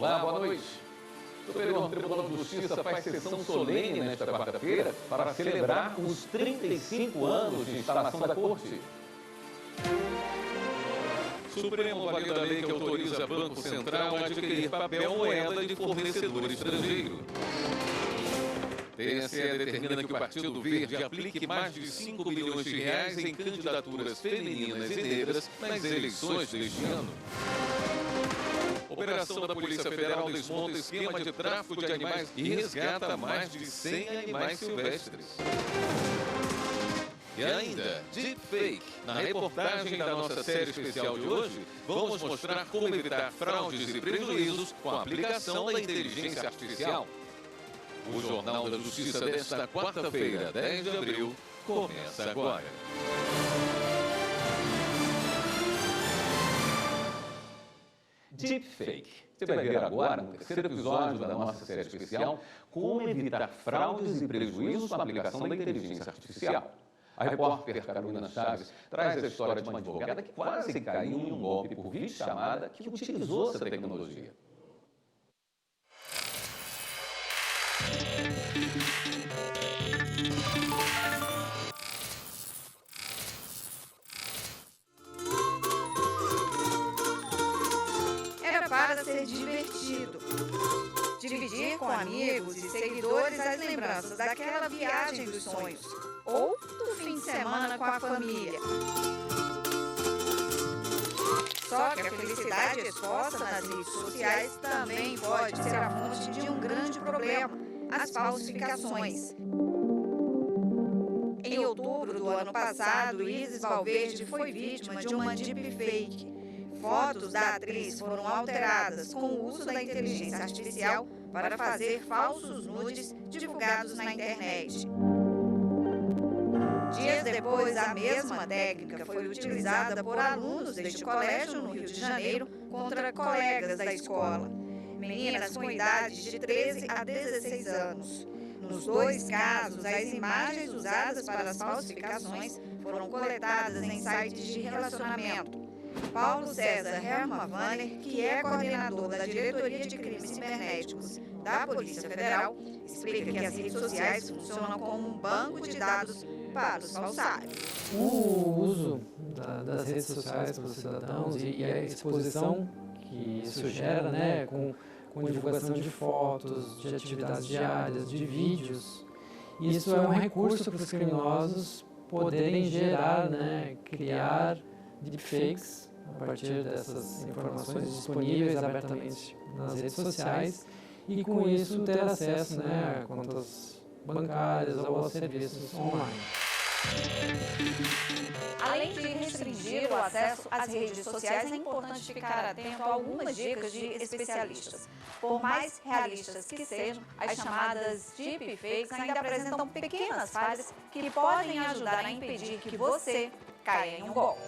Olá, boa noite. O Superior Tribunal de Justiça faz sessão solene nesta quarta-feira para celebrar os 35 anos de instalação da Corte. Supremo valida a lei que autoriza Banco Central a adquirir papel moeda de fornecedor estrangeiro. TSE determina que o Partido Verde aplique mais de 5 milhões de reais em candidaturas femininas e negras nas eleições deste ano. Operação da Polícia Federal desmonta esquema de tráfico de animais e resgata mais de 100 animais silvestres. E ainda, Deepfake. Na reportagem da nossa série especial de hoje, vamos mostrar como evitar fraudes e prejuízos com a aplicação da inteligência artificial. O Jornal da Justiça desta quarta-feira, 10 de abril, começa agora. Deepfake. Você vai ver agora, no terceiro episódio da nossa série especial, como evitar fraudes e prejuízos com a aplicação da inteligência artificial. A repórter Carolina Chaves traz a história de uma advogada que quase caiu em um golpe por videochamada que utilizou essa tecnologia. Era para ser divertido. Dividir com amigos e seguidores as lembranças daquela viagem dos sonhos ou do fim de semana com a família. Só que a felicidade exposta nas redes sociais também pode ser a fonte de um grande problema, as falsificações. Em outubro do ano passado, Isis Valverde foi vítima de uma deepfake. Fotos da atriz foram alteradas com o uso da inteligência artificial para fazer falsos nudes divulgados na internet. Dias depois, a mesma técnica foi utilizada por alunos deste colégio no Rio de Janeiro contra colegas da escola. Meninas com idade de 13 a 16 anos. Nos dois casos, as imagens usadas para as falsificações foram coletadas em sites de relacionamento. Paulo César Hermann, que é coordenador da Diretoria de Crimes Cibernéticos da Polícia Federal, explica que as redes sociais funcionam como um banco de dados para os falsários. O uso das redes sociais para os cidadãos e a exposição que isso gera, né, com divulgação de fotos, de atividades diárias, de vídeos, isso é um recurso para os criminosos poderem gerar, né, criar deepfakes a partir dessas informações disponíveis abertamente nas redes sociais e com isso ter acesso, né, a contas bancárias ou a serviços online. Além de restringir o acesso às redes sociais, é importante ficar atento a algumas dicas de especialistas. Por mais realistas que sejam, as chamadas deepfakes ainda apresentam pequenas falhas que podem ajudar a impedir que você caia em um golpe.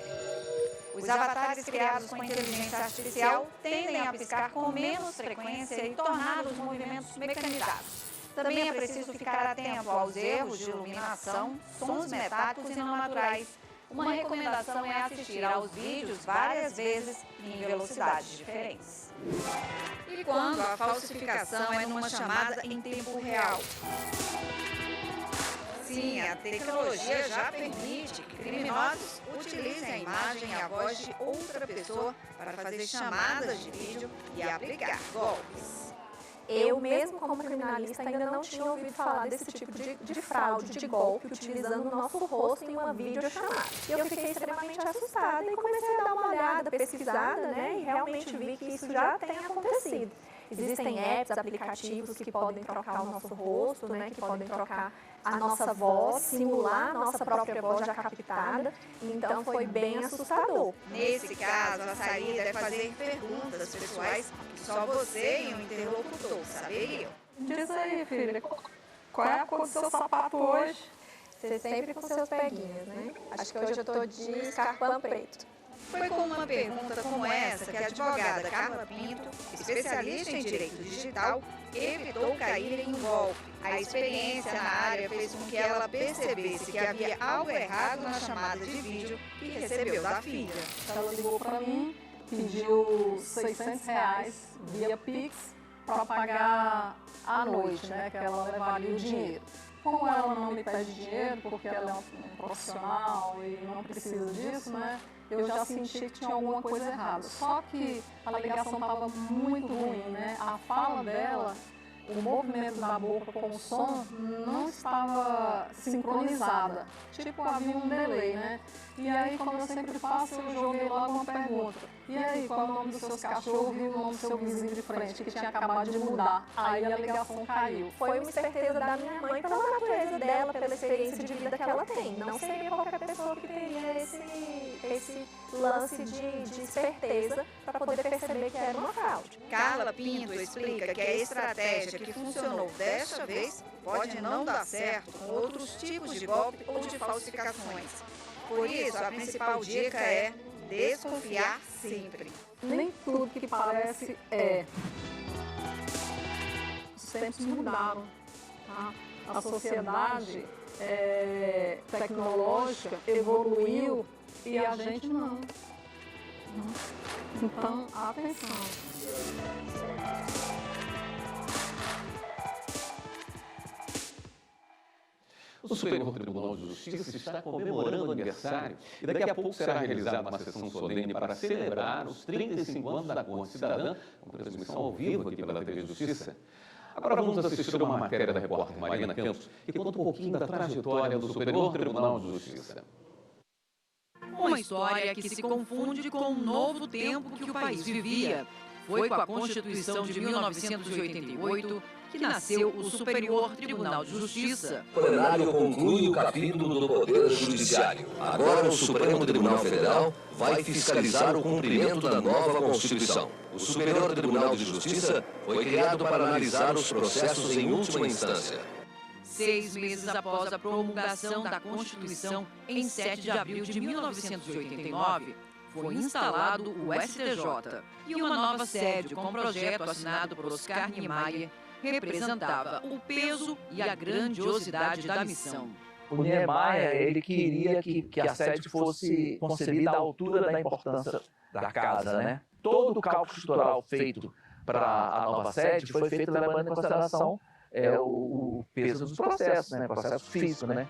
Os avatares criados com inteligência artificial tendem a piscar com menos frequência e tornar os movimentos mecanizados. Também é preciso ficar atento aos erros de iluminação, sons metálicos e não naturais. Uma recomendação é assistir aos vídeos várias vezes em velocidades diferentes. E quando a falsificação é numa chamada em tempo real? Sim, a tecnologia já permite que criminosos utilizem a imagem e a voz de outra pessoa para fazer chamadas de vídeo e aplicar golpes. Eu, mesmo como criminalista, ainda não tinha ouvido falar desse tipo de fraude, de golpe, utilizando o nosso rosto em uma videochamada. E eu fiquei extremamente assustada e comecei a dar uma olhada, pesquisada, né? E realmente vi que isso já tem acontecido. Existem apps, aplicativos que podem trocar o nosso rosto, né? Que podem trocar a nossa voz, simular a nossa própria voz já captada. Então foi bem assustador. Nesse caso, a saída é fazer perguntas pessoais que só você e o interlocutor saberiam. Diz aí, filha, qual é a cor do seu sapato hoje? Você sempre com seus peguinhos, né? Acho que hoje eu tô de escarpão preto. Foi com uma pergunta como essa que a advogada Carla Pinto, especialista em direito digital, evitou cair em um golpe. A experiência na área fez com que ela percebesse que havia algo errado na chamada de vídeo que recebeu da filha. Ela ligou para mim pediu R$600 via Pix para pagar à noite, né, que ela levaria o dinheiro. Como ela não me pede dinheiro, porque ela é um profissional e não precisa disso, né, eu já senti que tinha alguma coisa errada. Só que a ligação estava muito ruim, né, a fala dela, o movimento da boca com o som não estava sincronizada. Tipo, havia um delay, né? E aí, como eu sempre faço, eu joguei logo uma pergunta. E aí, qual é o nome dos seus cachorros e o nome do seu vizinho de frente, que tinha acabado de mudar? Aí a ligação caiu. Foi uma esperteza da minha mãe pela natureza dela, pela experiência de vida que ela tem. Não seria qualquer pessoa que teria esse lance de esperteza para poder perceber que era uma fraude. Carla Pinto explica que a estratégia que funcionou desta vez pode não dar certo com outros tipos de golpe ou de falsificações. Por isso, a principal dica é desconfiar sempre. Nem tudo que parece é. Os tempos mudaram, tá? A sociedade tecnológica evoluiu e a gente não. Então, atenção. O Superior Tribunal de Justiça está comemorando o aniversário e daqui a pouco será realizada uma sessão solene para celebrar os 35 anos da Corte Cidadã, com transmissão ao vivo aqui pela TV Justiça. Agora vamos assistir a uma matéria da repórter Marina Campos, que conta um pouquinho da trajetória do Superior Tribunal de Justiça. Uma história que se confunde com o novo tempo que o país vivia. Foi com a Constituição de 1988 que nasceu o Superior Tribunal de Justiça. O plenário conclui o capítulo do Poder Judiciário. Agora o Supremo Tribunal Federal vai fiscalizar o cumprimento da nova Constituição. O Superior Tribunal de Justiça foi criado para analisar os processos em última instância. 6 meses após a promulgação da Constituição, em 7 de abril de 1989, foi instalado o STJ. E uma nova sede com projeto assinado por Oscar Niemeyer representava o peso e a grandiosidade da missão. O Niemeyer, ele queria que a sede fosse concebida à altura da importância da casa, né? Todo o cálculo estrutural feito para a nova sede foi feito levando em consideração o peso dos processos, né? Processo físico, né?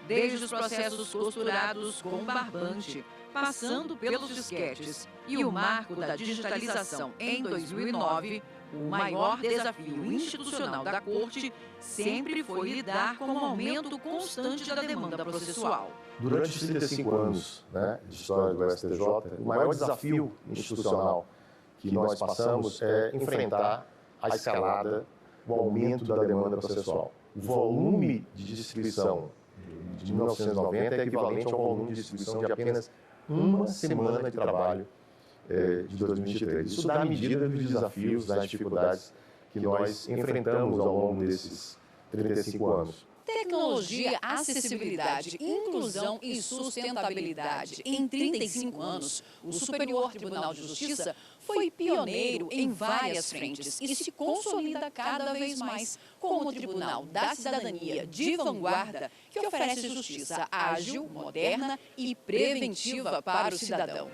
Desde os processos costurados com barbante, passando pelos disquetes e o marco da digitalização em 2009, o maior desafio institucional da Corte sempre foi lidar com o aumento constante da demanda processual. Durante os 35 anos, né, de história do STJ, o maior desafio institucional que nós passamos é enfrentar a escalada, o aumento da demanda processual. O volume de distribuição de 1990 é equivalente ao volume de distribuição de apenas uma semana de trabalho de 2023. Isso dá medida dos desafios, das dificuldades que nós enfrentamos ao longo desses 35 anos. Tecnologia, acessibilidade, inclusão e sustentabilidade. Em 35 anos, o Superior Tribunal de Justiça foi pioneiro em várias frentes e se consolida cada vez mais como o Tribunal da Cidadania de vanguarda que oferece justiça ágil, moderna e preventiva para o cidadão.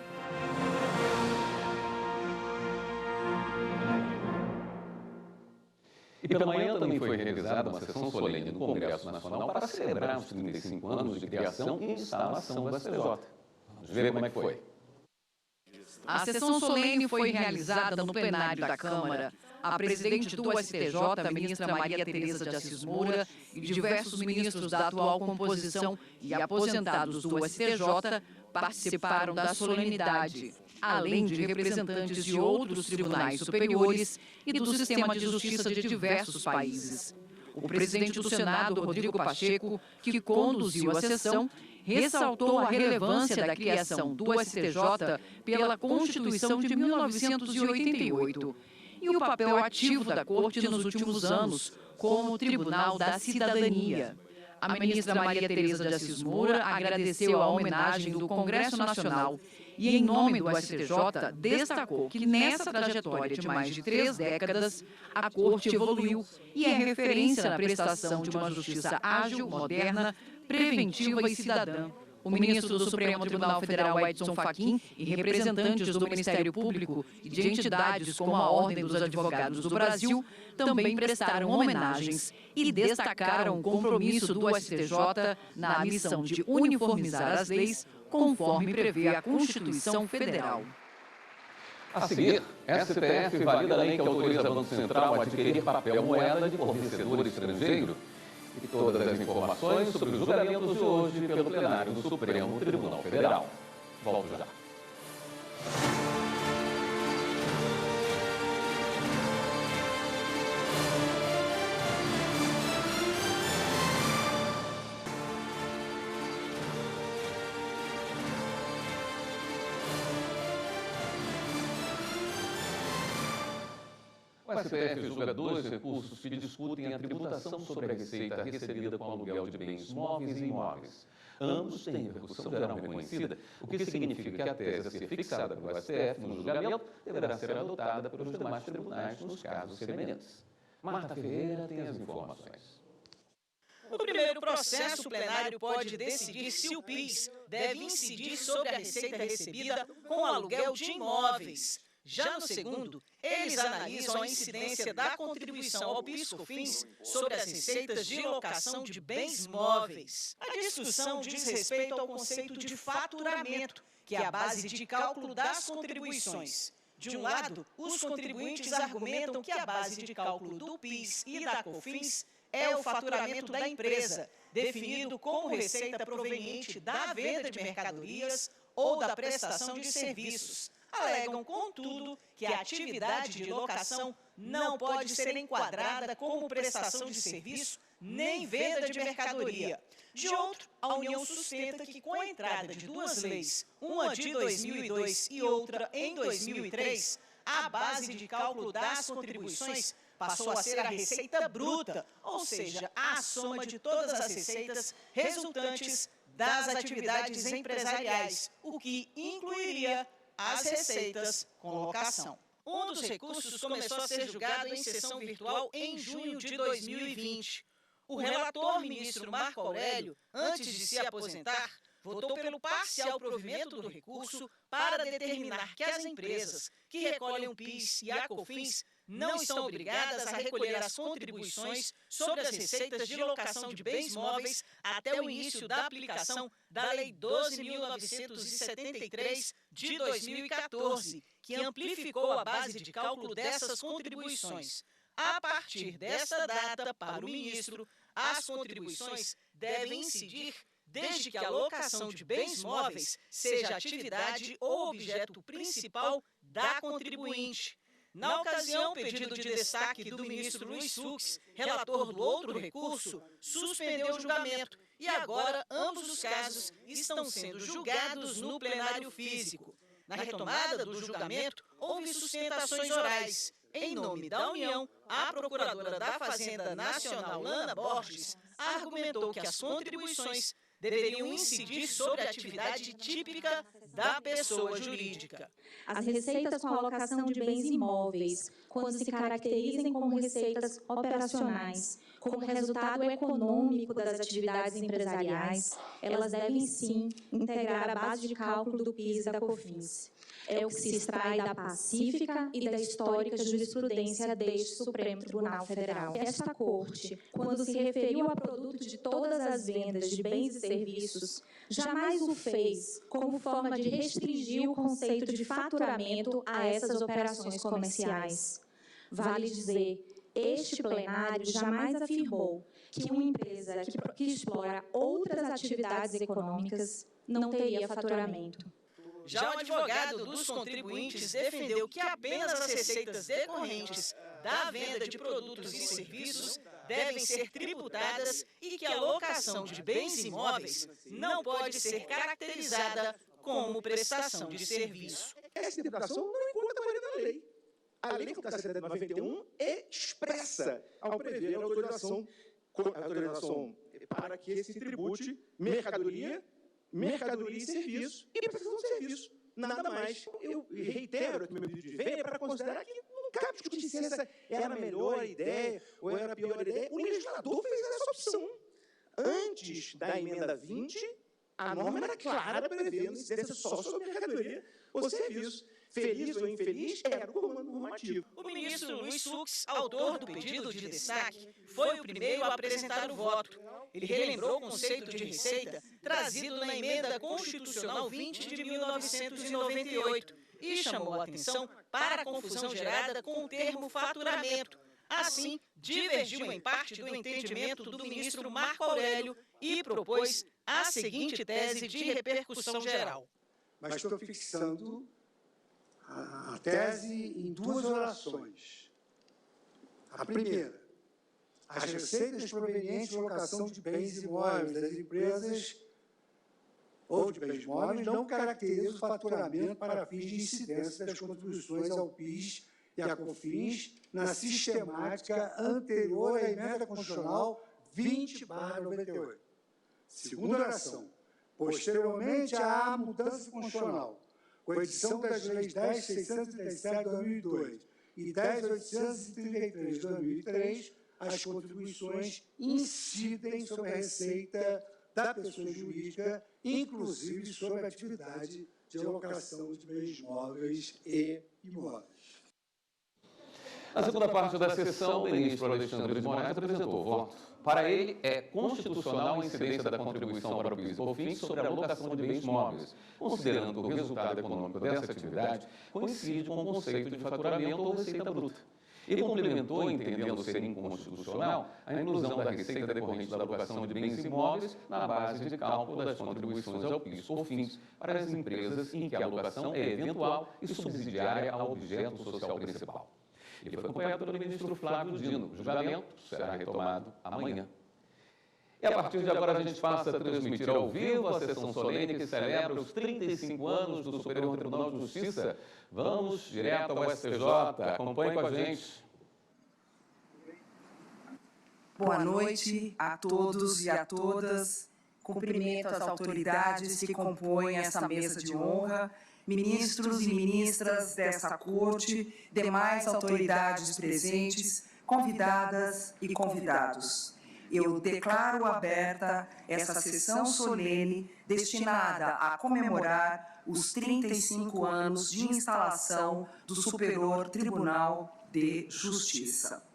E pela manhã também foi realizada uma sessão solene no Congresso Nacional para celebrar os 35 anos de criação e instalação do STJ. Vamos ver como é que foi. A sessão solene foi realizada no plenário da Câmara. A presidente do STJ, a ministra Maria Tereza de Assis Moura, e diversos ministros da atual composição e aposentados do STJ participaram da solenidade, além de representantes de outros tribunais superiores e do sistema de justiça de diversos países. O presidente do Senado, Rodrigo Pacheco, que conduziu a sessão, ressaltou a relevância da criação do STJ pela Constituição de 1988 e o papel ativo da Corte nos últimos anos como Tribunal da Cidadania. A ministra Maria Tereza de Assis Moura agradeceu a homenagem do Congresso Nacional e, em nome do STJ, destacou que nessa trajetória de mais de 3 décadas, a Corte evoluiu e é referência na prestação de uma justiça ágil, moderna, preventiva e cidadã, O ministro do Supremo Tribunal Federal, Edson Fachin, e representantes do Ministério Público e de entidades como a Ordem dos Advogados do Brasil também prestaram homenagens e destacaram o compromisso do STJ na missão de uniformizar as leis conforme prevê a Constituição Federal. A seguir, STF valida a lei que autoriza o Banco Central a adquirir papel moeda de fornecedor estrangeiro. E todas as informações sobre os julgamentos de hoje pelo plenário do Supremo Tribunal Federal. Volto já. O STF julga 2 recursos que discutem a tributação sobre a receita recebida com aluguel de bens móveis e imóveis. Ambos têm repercussão geral reconhecida, o que significa que a tese a ser fixada pelo STF no julgamento deverá ser adotada pelos demais tribunais nos casos semelhantes. Marta Ferreira tem as informações. No primeiro processo, o plenário pode decidir se o PIS deve incidir sobre a receita recebida com aluguel de imóveis. Já no segundo, eles analisam a incidência da contribuição ao PIS/COFINS sobre as receitas de locação de bens móveis. A discussão diz respeito ao conceito de faturamento, que é a base de cálculo das contribuições. De um lado, os contribuintes argumentam que a base de cálculo do PIS e da COFINS é o faturamento da empresa, definido como receita proveniente da venda de mercadorias ou da prestação de serviços. Alegam, contudo, que a atividade de locação não pode ser enquadrada como prestação de serviço nem venda de mercadoria. De outro, a União sustenta que, com a entrada de duas leis, uma de 2002 e outra em 2003, a base de cálculo das contribuições passou a ser a receita bruta, ou seja, a soma de todas as receitas resultantes das atividades empresariais, o que incluiria as receitas com locação. Um dos recursos começou a ser julgado em sessão virtual em junho de 2020. O relator, ministro Marco Aurélio, antes de se aposentar, votou pelo parcial provimento do recurso para determinar que as empresas que recolhem o PIS e a COFINS não estão obrigadas a recolher as contribuições sobre as receitas de locação de bens móveis até o início da aplicação da Lei 12.973 de 2014, que amplificou a base de cálculo dessas contribuições. A partir dessa data, para o ministro, as contribuições devem incidir desde que a locação de bens móveis seja atividade ou objeto principal da contribuinte. Na ocasião, o pedido de destaque do ministro Luiz Fux, relator do outro recurso, suspendeu o julgamento e agora ambos os casos estão sendo julgados no plenário físico. Na retomada do julgamento, houve sustentações orais. Em nome da União, a procuradora da Fazenda Nacional, Lana Borges, argumentou que as contribuições deveriam incidir sobre a atividade típica da pessoa jurídica. As receitas com a alocação de bens imóveis, quando se caracterizem como receitas operacionais, como resultado econômico das atividades empresariais, elas devem sim integrar a base de cálculo do PIS e da COFINS. É o que se extrai da pacífica e da histórica jurisprudência deste Supremo Tribunal Federal. Esta Corte, quando se referiu a produto de todas as vendas de bens e serviços, jamais o fez como forma de restringir o conceito de faturamento a essas operações comerciais. Vale dizer, este plenário jamais afirmou que uma empresa que explora outras atividades econômicas não teria faturamento. Já o advogado dos contribuintes defendeu que apenas as receitas decorrentes da venda de produtos e serviços devem ser tributadas e que a locação de bens imóveis não pode ser caracterizada como prestação de serviço. Essa tributação não encontra a maioria da lei. A lei que está sendo de 91 é expressa ao prever a autorização para que se tribute mercadoria e serviço e prestação de serviço. Nada mais. Eu reitero aqui meu pedido de vênia para considerar que não cabe discutir se essa era a melhor ideia ou era a pior ideia. O legislador fez essa opção. Antes da emenda 20, A norma era clara, prevendo incidência só sobre mercadoria ou serviço. Feliz ou infeliz, era o comando normativo. O ministro Luiz Fux, autor do pedido de destaque, foi o primeiro a apresentar o voto. Ele relembrou o conceito de receita trazido na Emenda Constitucional 20 de 1998 e chamou a atenção para a confusão gerada com o termo faturamento. Assim, divergiu em parte do entendimento do ministro Marco Aurélio e propôs a seguinte tese de repercussão geral. Mas estou fixando a tese em duas orações. A primeira, as receitas provenientes da locação de bens imóveis das empresas ou de bens móveis não caracterizam o faturamento para fins de incidência das contribuições ao PIS e à COFINS na sistemática anterior à Emenda Constitucional 20/98. Segunda oração, posteriormente à mudança constitucional, com a edição das leis 10.637 de 2002 e 10.833 de 2003, as contribuições incidem sobre a receita da pessoa jurídica, inclusive sobre a atividade de alocação de bens móveis e imóveis. Na segunda parte da sessão, o ministro Alexandre de Moraes apresentou o voto. Para ele, é constitucional a incidência da contribuição para o PIS e COFINS sobre a alocação de bens móveis, considerando o resultado econômico dessa atividade coincide com o conceito de faturamento ou receita bruta. Ele complementou, entendendo ser inconstitucional, a inclusão da receita decorrente da alocação de bens imóveis na base de cálculo das contribuições ao PIS e COFINS para as empresas em que a alocação é eventual e subsidiária ao objeto social principal. Ele foi acompanhado pelo ministro Flávio Dino. O julgamento será retomado amanhã. E a partir de agora a gente passa a transmitir ao vivo a sessão solene que celebra os 35 anos do Superior Tribunal de Justiça. Vamos direto ao STJ. Acompanhe com a gente. Boa noite a todos e a todas. Cumprimento as autoridades que compõem essa mesa de honra, ministros e ministras desta corte, demais autoridades presentes, convidadas e convidados. Eu declaro aberta essa sessão solene destinada a comemorar os 35 anos de instalação do Superior Tribunal de Justiça.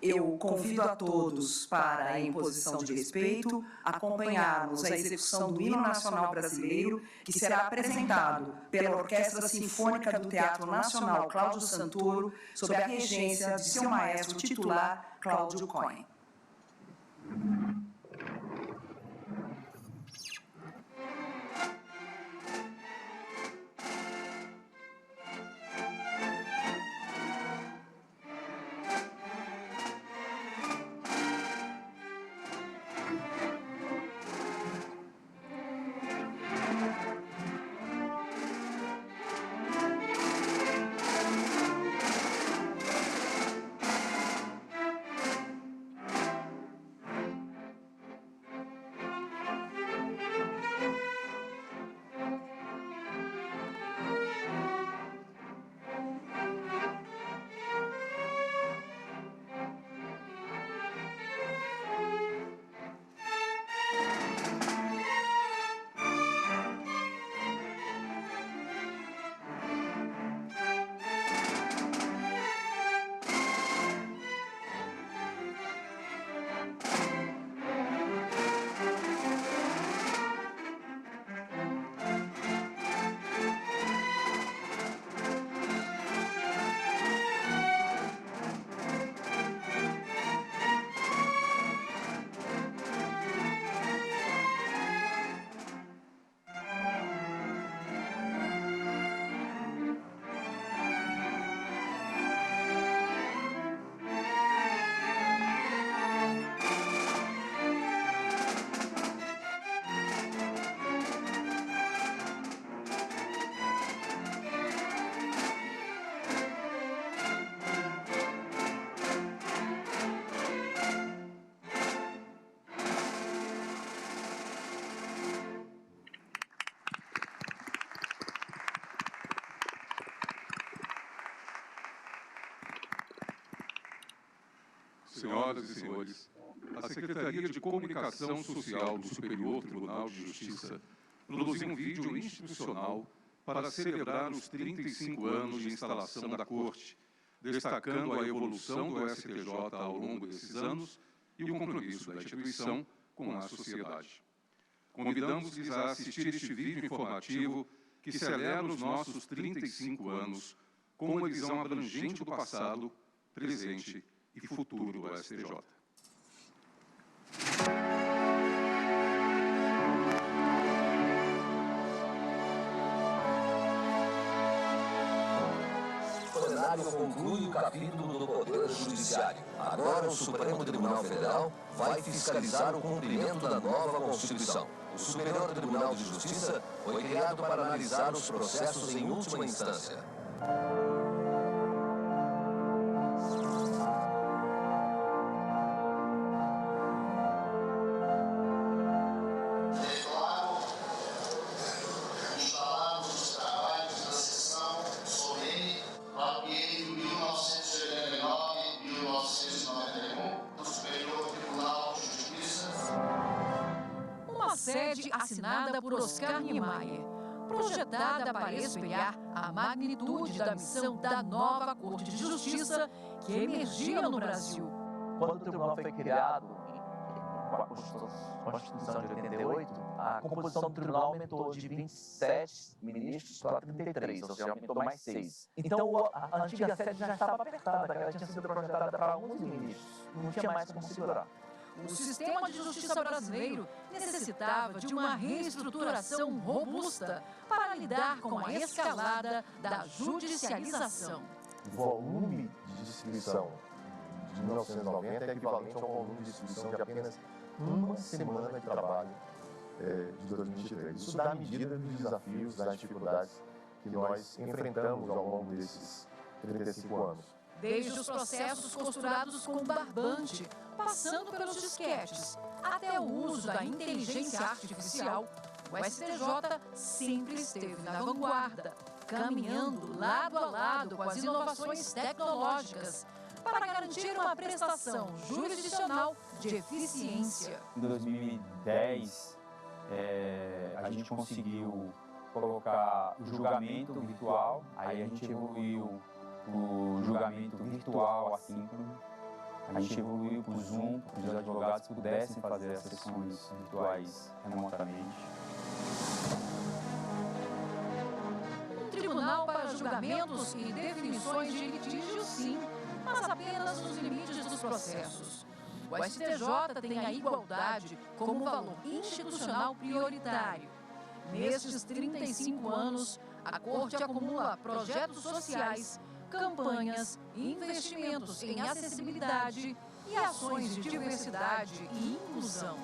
Eu convido a todos para, em posição de respeito, acompanharmos a execução do Hino Nacional Brasileiro, que será apresentado pela Orquestra Sinfônica do Teatro Nacional Cláudio Santoro, sob a regência de seu maestro titular, Cláudio Cohen. Senhoras e senhores, a Secretaria de Comunicação Social do Superior Tribunal de Justiça produziu um vídeo institucional para celebrar os 35 anos de instalação da Corte, destacando a evolução do STJ ao longo desses anos e o compromisso da instituição com a sociedade. Convidamos-lhes a assistir este vídeo informativo que celebra os nossos 35 anos com uma visão abrangente do passado, presente e futuro do STJ. O plenário conclui o capítulo do Poder Judiciário. Agora o Supremo Tribunal Federal vai fiscalizar o cumprimento da nova Constituição. O Superior Tribunal de Justiça foi criado para analisar os processos em última instância. Sede assinada por Oscar Niemeyer, projetada para espelhar a magnitude da missão da nova Corte de Justiça que emergia no Brasil. Quando o tribunal foi criado, com a Constituição de 88, a composição do tribunal aumentou de 27 ministros para 33, ou seja, aumentou mais 6. Então, a antiga sede já estava apertada, ela tinha sido projetada para 11 ministros, não tinha mais como segurar. O sistema de justiça brasileiro necessitava de uma reestruturação robusta para lidar com a escalada da judicialização. O volume de distribuição de 1990 é equivalente ao volume de distribuição de apenas uma semana de trabalho de 2023. Isso dá medida dos desafios, das dificuldades que nós enfrentamos ao longo desses 35 anos. Desde os processos costurados com barbante, passando pelos disquetes, até o uso da inteligência artificial, o STJ sempre esteve na vanguarda, caminhando lado a lado com as inovações tecnológicas para garantir uma prestação jurisdicional de eficiência. Em 2010, a gente conseguiu colocar o julgamento virtual, aí a gente evoluiu o julgamento virtual assíncrono, a gente evoluiu para o Zoom, para que os advogados pudessem fazer as sessões virtuais remotamente. Um tribunal para julgamentos e definições de litígio, sim, mas apenas nos limites dos processos. O STJ tem a igualdade como valor institucional prioritário. Nestes 35 anos, a Corte acumula projetos sociais, campanhas, investimentos em acessibilidade e ações de diversidade e inclusão.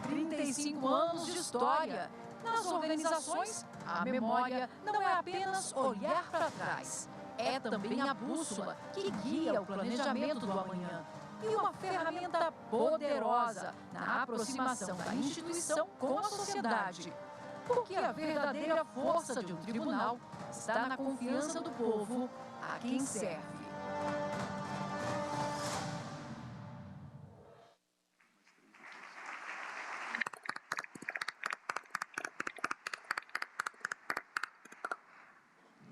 "35 anos de história. Nas organizações, a memória não é apenas olhar para trás, é também a bússola que guia o planejamento do amanhã e uma ferramenta poderosa na aproximação da instituição com a sociedade. Porque a verdadeira força de um tribunal está na confiança do povo a quem serve."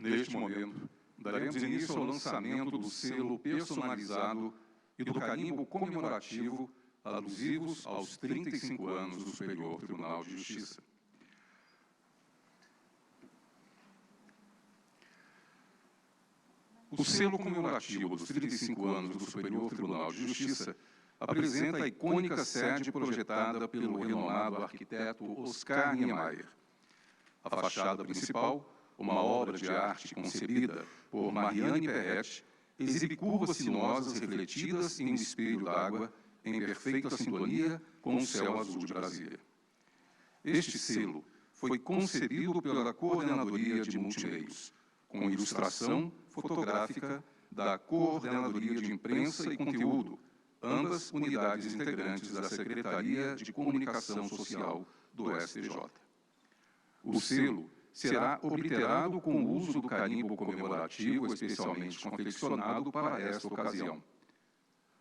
Neste momento, daremos início ao lançamento do selo personalizado e do carimbo comemorativo alusivos aos 35 anos do Superior Tribunal de Justiça. O selo comemorativo dos 35 anos do Superior Tribunal de Justiça apresenta a icônica sede projetada pelo renomado arquiteto Oscar Niemeyer. A fachada principal, uma obra de arte concebida por Mariane Perret, exibe curvas sinuosas refletidas em um espelho d'água em perfeita sintonia com o céu azul de Brasília. Este selo foi concebido pela Coordenadoria de Multimeios, com ilustração fotográfica da Coordenadoria de Imprensa e Conteúdo, ambas unidades integrantes da Secretaria de Comunicação Social do STJ. O selo será obliterado com o uso do carimbo comemorativo especialmente confeccionado para esta ocasião.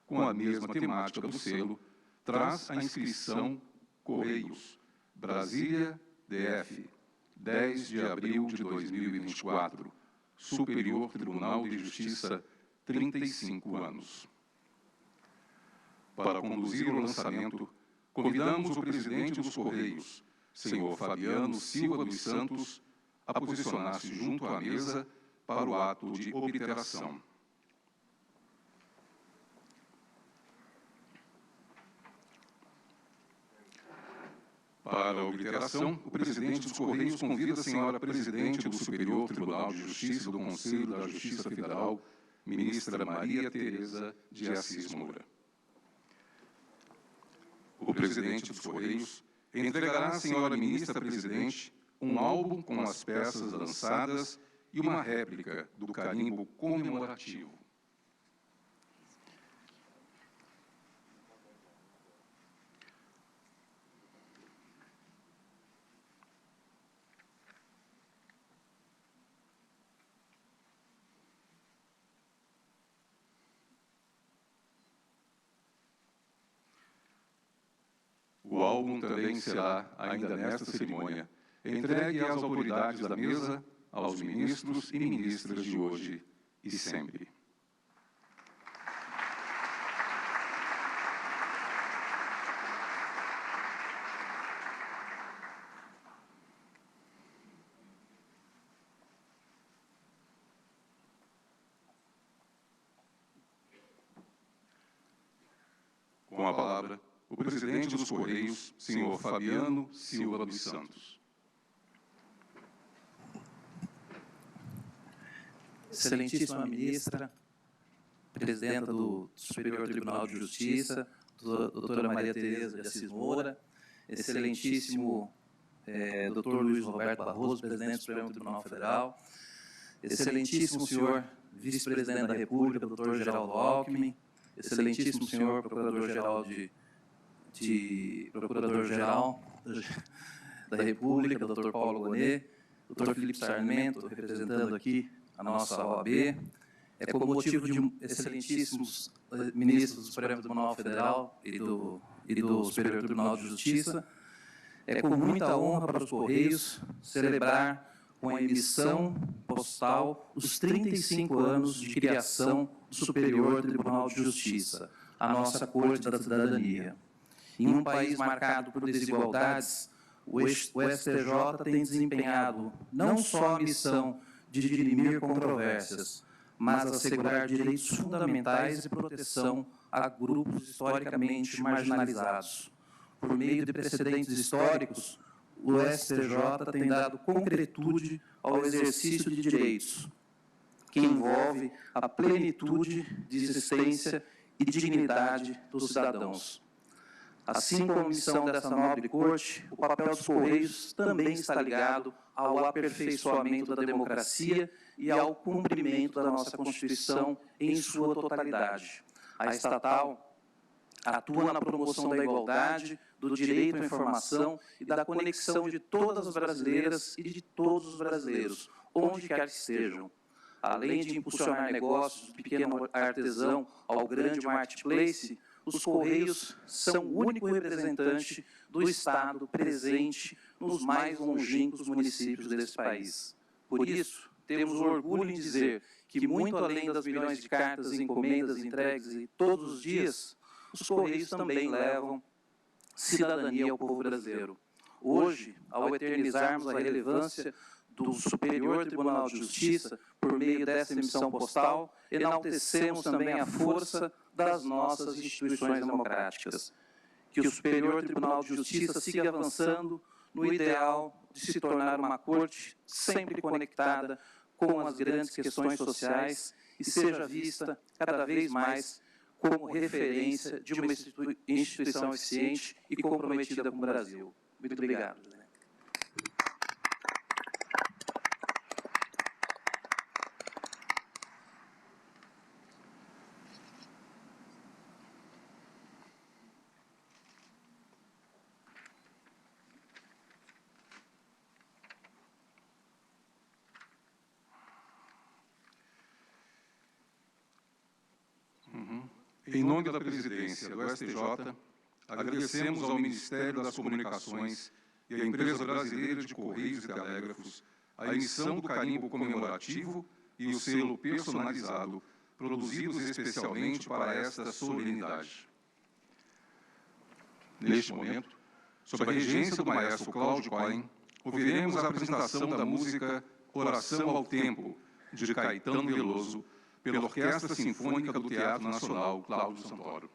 Com a mesma temática do selo, traz a inscrição Correios, Brasília, DF, 10 de abril de 2024, Superior Tribunal de Justiça, 35 anos. Para conduzir o lançamento, convidamos o presidente dos Correios, senhor Fabiano Silva dos Santos, a posicionar-se junto à mesa para o ato de obliteração. Para a obliteração, o presidente dos Correios convida a senhora presidente do Superior Tribunal de Justiça do Conselho da Justiça Federal, ministra Maria Tereza de Assis Moura. O presidente dos Correios entregará à senhora ministra presidente um álbum com as peças lançadas e uma réplica do carimbo comemorativo. O álbum também será, ainda nesta cerimônia, entregue às autoridades da mesa, aos ministros e ministras de hoje e sempre. Com a palavra, o presidente dos Correios, senhor Fabiano Silva dos Santos. Excelentíssima ministra, presidenta do Superior Tribunal de Justiça, doutora Maria Tereza de Assis Moura, excelentíssimo doutor Luiz Roberto Barroso, presidente do Supremo Tribunal Federal, excelentíssimo senhor vice-presidente da República, doutor Geraldo Alckmin, excelentíssimo senhor procurador-geral Procurador-Geral da República, doutor Paulo Gonet, doutor Felipe Sarmento, representando aqui a nossa OAB, com motivo de excelentíssimos ministros do Supremo Tribunal Federal e do Superior Tribunal de Justiça, com muita honra para os Correios celebrar com a emissão postal os 35 anos de criação do Superior Tribunal de Justiça, a nossa Corte da Cidadania. Em um país marcado por desigualdades, o STJ tem desempenhado não só a missão de dirimir controvérsias, mas assegurar direitos fundamentais e proteção a grupos historicamente marginalizados. Por meio de precedentes históricos, o STJ tem dado concretude ao exercício de direitos, que envolve a plenitude de existência e dignidade dos cidadãos. Assim como a missão dessa nobre corte, o papel dos Correios também está ligado ao aperfeiçoamento da democracia e ao cumprimento da nossa Constituição em sua totalidade. A estatal atua na promoção da igualdade, do direito à informação e da conexão de todas as brasileiras e de todos os brasileiros, onde quer que estejam. Além de impulsionar negócios do pequeno artesão ao grande marketplace, os Correios são o único representante do Estado presente nos mais longínquos municípios desse país. Por isso, temos orgulho em dizer que, muito além das milhões de cartas e encomendas entregues todos os dias, os Correios também levam cidadania ao povo brasileiro. Hoje, ao eternizarmos a relevância do Superior Tribunal de Justiça, por meio dessa emissão postal, enaltecemos também a força das nossas instituições democráticas. Que o Superior Tribunal de Justiça siga avançando no ideal de se tornar uma corte sempre conectada com as grandes questões sociais e seja vista cada vez mais como referência de uma instituição eficiente e comprometida com o Brasil. Muito obrigado. Em nome da presidência do STJ, agradecemos ao Ministério das Comunicações e à Empresa Brasileira de Correios e Telégrafos a emissão do carimbo comemorativo e o selo personalizado, produzidos especialmente para esta solenidade. Neste momento, sob a regência do maestro Cláudio Cohen, ouviremos a apresentação da música Oração ao Tempo, de Caetano Veloso, pela Orquestra Sinfônica do Teatro Nacional Cláudio Santoro.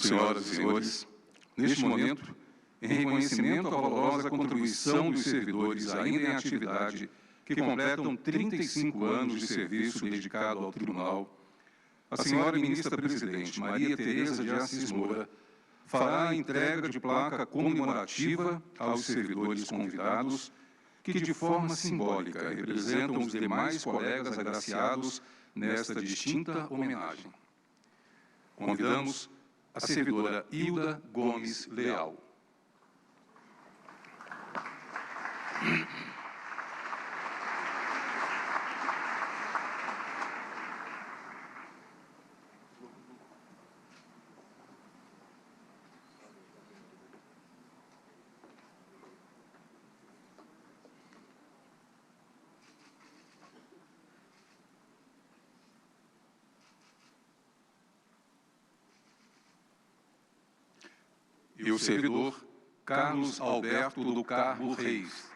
Senhoras e senhores, neste momento, em reconhecimento à valorosa contribuição dos servidores ainda em atividade, que completam 35 anos de serviço dedicado ao Tribunal, a senhora ministra-presidente Maria Tereza de Assis Moura fará a entrega de placa comemorativa aos servidores convidados, que de forma simbólica representam os demais colegas agraciados nesta distinta homenagem. Convidamos a servidora Hilda Gomes Leal. E o servidor Carlos Alberto do Carmo Reis.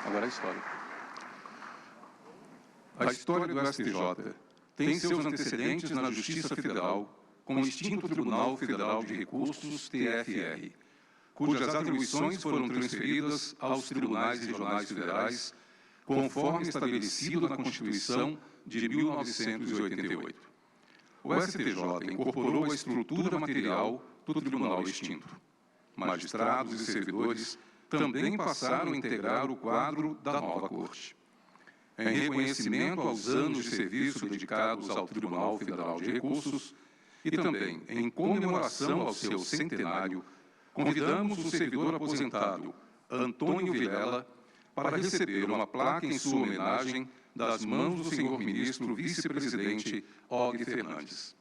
Agora a história. A história do STJ tem seus antecedentes na Justiça Federal com o extinto Tribunal Federal de Recursos, TFR, cujas atribuições foram transferidas aos tribunais regionais federais, conforme estabelecido na Constituição de 1988. O STJ incorporou a estrutura material do tribunal extinto. Magistrados e servidores também passaram a integrar o quadro da nova Corte. Em reconhecimento aos anos de serviço dedicados ao Tribunal Federal de Recursos e também em comemoração ao seu centenário, convidamos o servidor aposentado Antônio Vilela para receber uma placa em sua homenagem das mãos do senhor ministro vice-presidente Og Fernandes.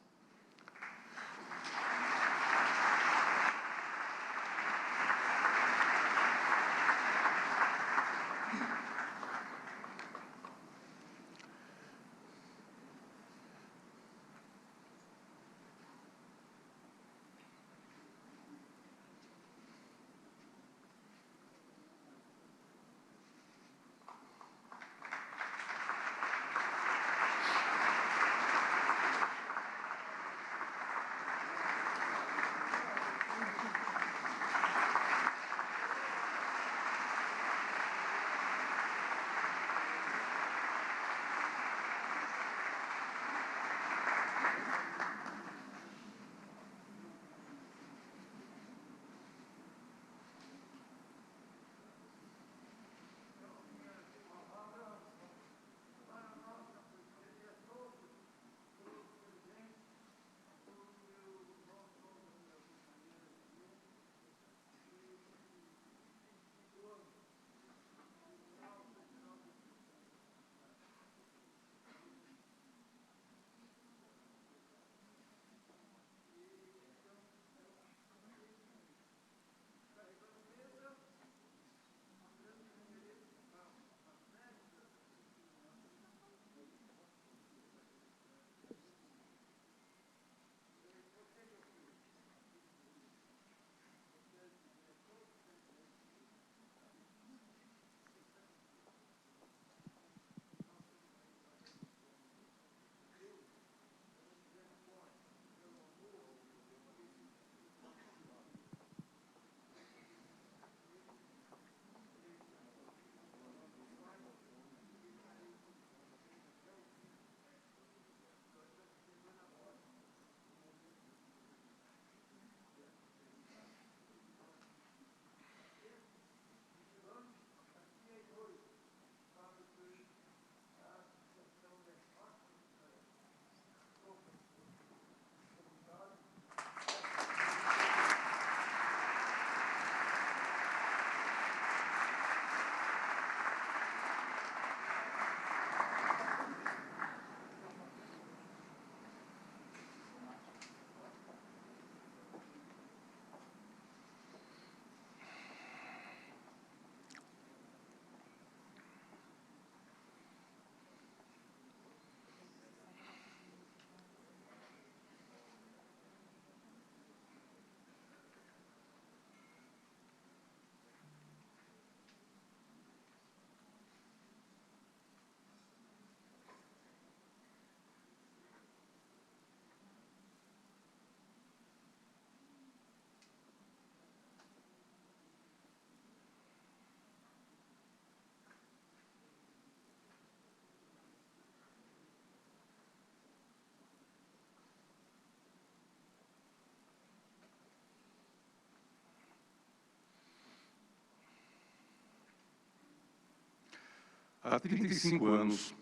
Há 35 anos,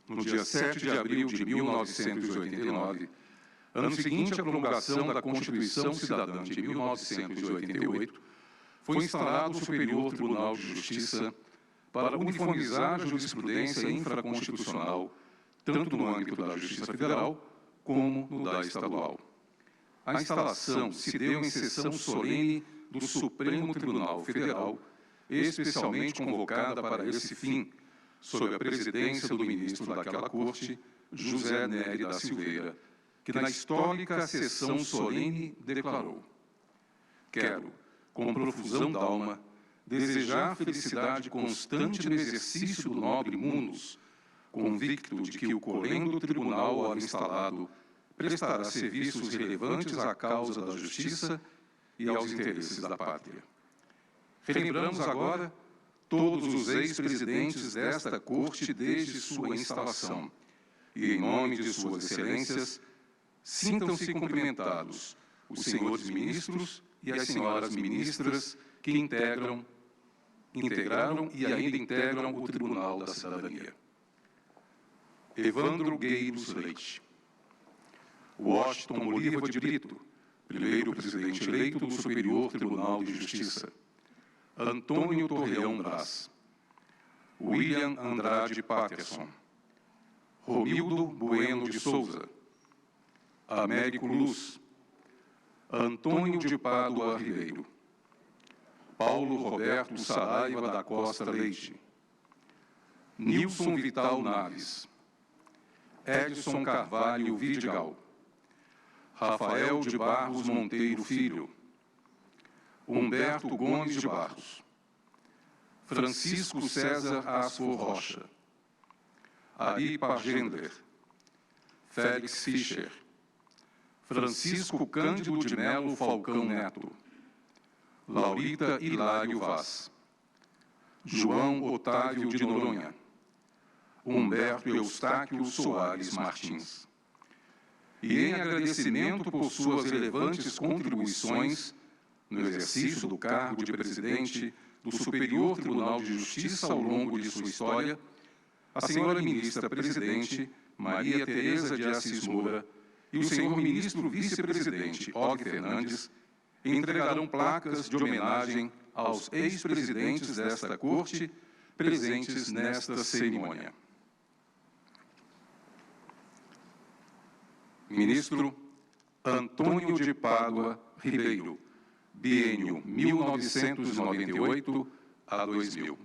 no dia 7 de abril de 1989, ano seguinte à promulgação da Constituição Cidadã de 1988, foi instalado o Superior Tribunal de Justiça para uniformizar a jurisprudência infraconstitucional, tanto no âmbito da Justiça Federal como no da estadual. A instalação se deu em sessão solene do Supremo Tribunal Federal, especialmente convocada para esse fim, sob a presidência do ministro daquela corte, José Nery da Silveira, que na histórica sessão solene declarou: quero, com profusão d'alma, desejar felicidade constante no exercício do nobre munus, convicto de que o colendo tribunal ali instalado prestará serviços relevantes à causa da justiça e aos interesses da pátria. Relembramos agora todos os ex-presidentes desta Corte desde sua instalação, e, em nome de suas excelências, sintam-se cumprimentados os senhores ministros e as senhoras ministras que integraram e ainda integram o Tribunal da Cidadania. Evandro Gueiros Leite. Washington Oliva de Brito, primeiro presidente eleito do Superior Tribunal de Justiça. Antônio Torreão Brás. William Andrade Patterson. Romildo Bueno de Souza. Américo Luz. Antônio de Pádua Ribeiro. Paulo Roberto Saraiva da Costa Leite. Nilson Vital Naves. Edson Carvalho Vidigal. Rafael de Barros Monteiro Filho. Humberto Gomes de Barros. Francisco César Asfor Rocha. Ari Pargender. Félix Fischer. Francisco Cândido de Melo Falcão Neto. Laurita Hilário Vaz. João Otávio de Noronha. Humberto Eustáquio Soares Martins. E em agradecimento por suas relevantes contribuições no exercício do cargo de presidente do Superior Tribunal de Justiça ao longo de sua história, a senhora ministra-presidente Maria Tereza de Assis Moura e o senhor ministro vice-presidente Og Fernandes entregarão placas de homenagem aos ex-presidentes desta Corte presentes nesta cerimônia. Ministro Antônio de Pádua Ribeiro, biênio 1998 a 2000.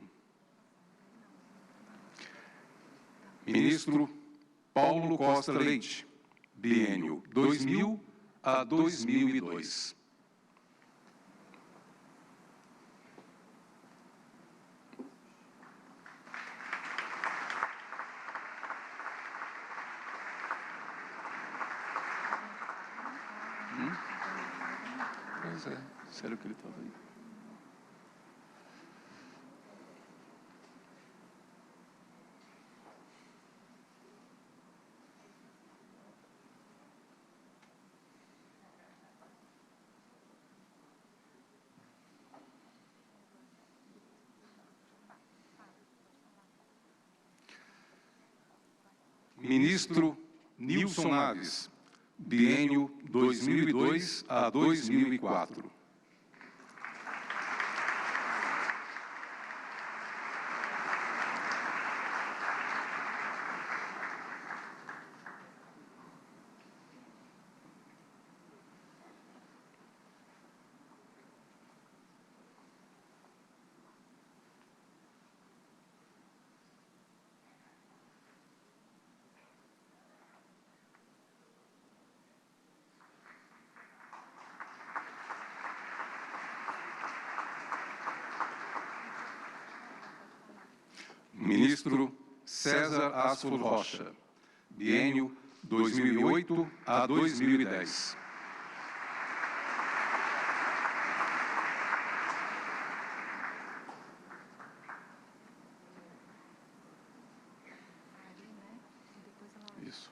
Ministro Paulo Costa Leite, biênio 2000 a 2002. Pois é, sério que ele estava aí. Ministro Nilson Naves, biênio 2002 a 2004. Ministro César Asfor Rocha, biênio 2008 a 2010. Isso.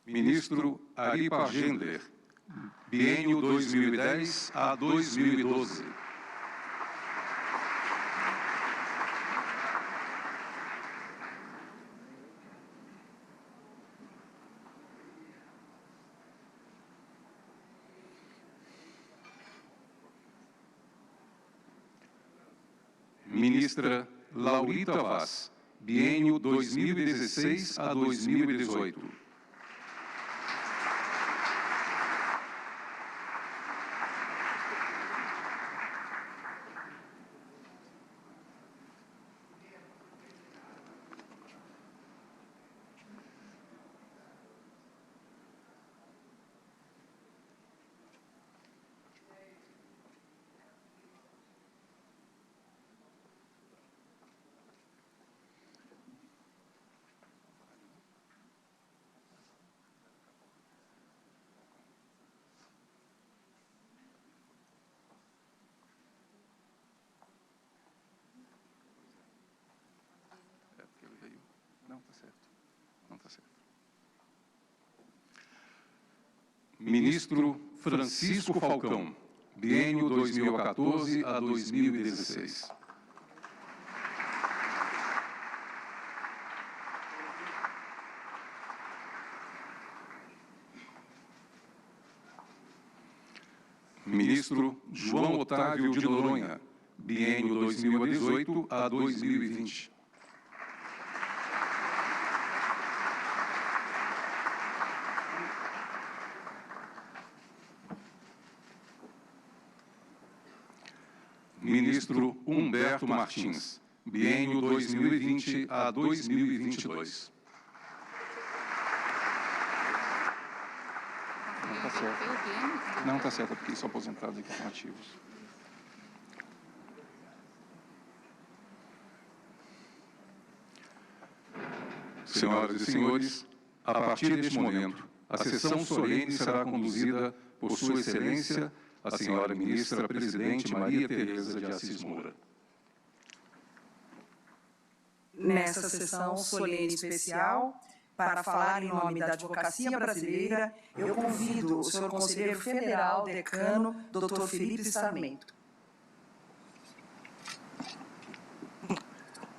Ministro Ari Pargender, biênio 2010 a 2012. Ministra Laurita Vaz, biênio 2016 a 2018. Ministro Francisco Falcão, biênio 2014 a 2016. Ministro João Otávio de Noronha, biênio 2018 a 2020. Ministro Humberto Martins, biênio 2020 a 2022. Não está certo. Não está certo, porque são aposentados e informativos. Senhoras e senhores, a partir deste momento, a sessão solene será conduzida por Sua Excelência, a senhora ministra Presidente Maria Tereza de Assis Moura. Nessa sessão solene especial, para falar em nome da advocacia brasileira, eu convido o senhor conselheiro federal, decano, Dr. Felipe Sarmento.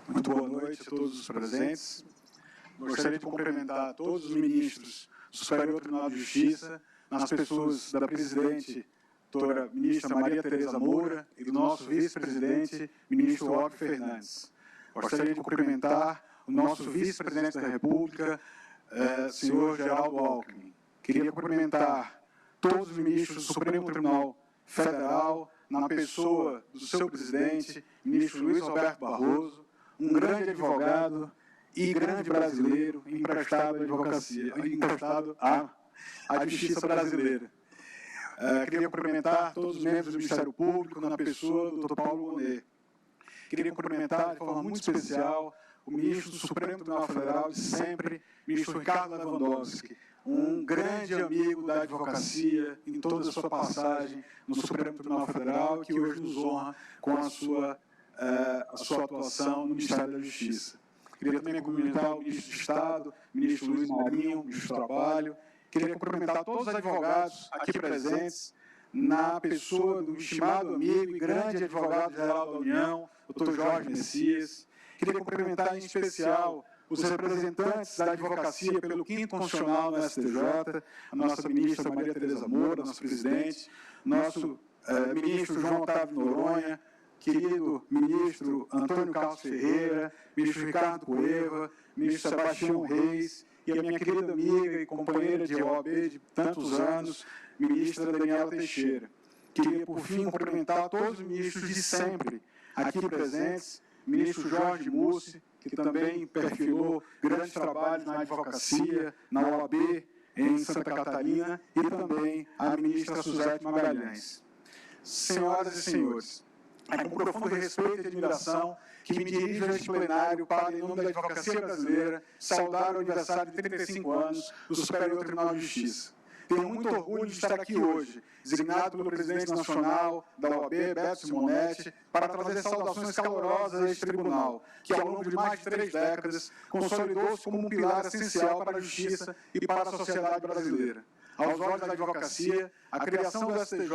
Muito boa noite a todos os presentes. Gostaria de cumprimentar todos os ministros do Superior Tribunal de Justiça, nas pessoas da presidente, doutora ministra Maria Tereza Moura, e do nosso vice-presidente, ministro Otto Fernandes. Gostaria de cumprimentar o nosso vice-presidente da República, senhor Geraldo Alckmin. Queria cumprimentar todos os ministros do Supremo Tribunal Federal, na pessoa do seu presidente, ministro Luiz Roberto Barroso, um grande advogado e grande brasileiro emprestado à justiça brasileira. Queria cumprimentar todos os membros do Ministério Público, na pessoa do Dr. Paulo Gonet. Queria cumprimentar de forma muito especial o ministro do Supremo Tribunal Federal de sempre, ministro Ricardo Lewandowski, um grande amigo da advocacia em toda a sua passagem no Supremo Tribunal Federal, que hoje nos honra com a sua atuação no Ministério da Justiça. Queria também cumprimentar o ministro de Estado, ministro Luiz Marinho, ministro do Trabalho. Queria cumprimentar todos os advogados aqui presentes, na pessoa do estimado amigo e grande advogado-geral da União, doutor Jorge Messias. Queria cumprimentar em especial os representantes da advocacia pelo 5º Constitucional no STJ, a nossa ministra Maria Tereza Moura, nosso presidente, nosso ministro João Otávio de Noronha, querido ministro Antônio Carlos Ferreira, ministro Ricardo Cueva, ministro Sebastião Reis, e a minha querida amiga e companheira de OAB de tantos anos, ministra Daniela Teixeira. Queria, por fim, cumprimentar todos os ministros de sempre aqui presentes, ministro Jorge Mussi, que também perfilou grandes trabalhos na advocacia, na OAB, em Santa Catarina, e também a ministra Suzete Magalhães. Senhoras e senhores, é com profundo respeito e admiração que me dirijo a este plenário para, em nome da advocacia brasileira, saudar o aniversário de 35 anos do Superior Tribunal de Justiça. Tenho muito orgulho de estar aqui hoje, designado pelo presidente nacional da OAB, Beto Simonetti, para trazer saudações calorosas a este tribunal, que ao longo de mais de 3 décadas consolidou-se como um pilar essencial para a justiça e para a sociedade brasileira. Aos olhos da advocacia, a criação do STJ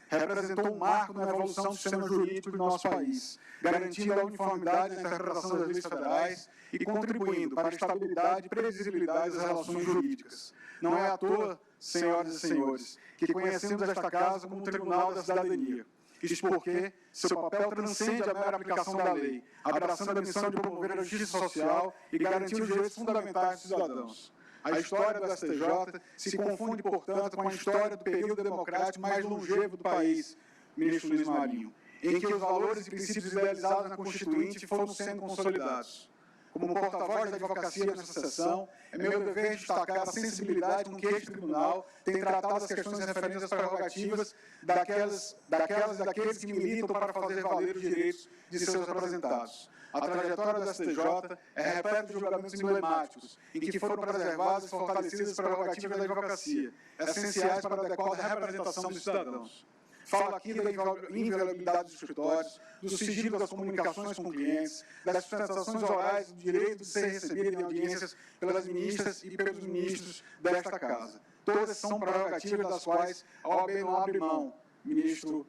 representou um marco na evolução do sistema jurídico do nosso país, garantindo a uniformidade na interpretação das leis federais e contribuindo para a estabilidade e previsibilidade das relações jurídicas. Não é à toa, senhoras e senhores, que conhecemos esta casa como o Tribunal da Cidadania. Isto porque seu papel transcende a mera aplicação da lei, abraçando a missão de promover a justiça social e garantir os direitos fundamentais dos cidadãos. A história do STJ se confunde, portanto, com a história do período democrático mais longevo do país, ministro Luiz Marinho, em que os valores e princípios idealizados na Constituinte foram sendo consolidados. Como porta-voz da advocacia nessa sessão, é meu dever destacar a sensibilidade com que este tribunal tem tratado as questões referentes às prerrogativas daquelas e daqueles que militam para fazer valer os direitos de seus representados. A trajetória do STJ é repleta de julgamentos emblemáticos, em que foram preservadas e fortalecidas as prerrogativas da advocacia, essenciais para a adequada representação dos cidadãos. Falo aqui da inviolabilidade dos escritórios, do sigilo das comunicações com clientes, das sustentações orais do direito de ser recebido em audiências pelas ministras e pelos ministros desta Casa. Todas são prerrogativas das quais a OAB não abre mão, ministro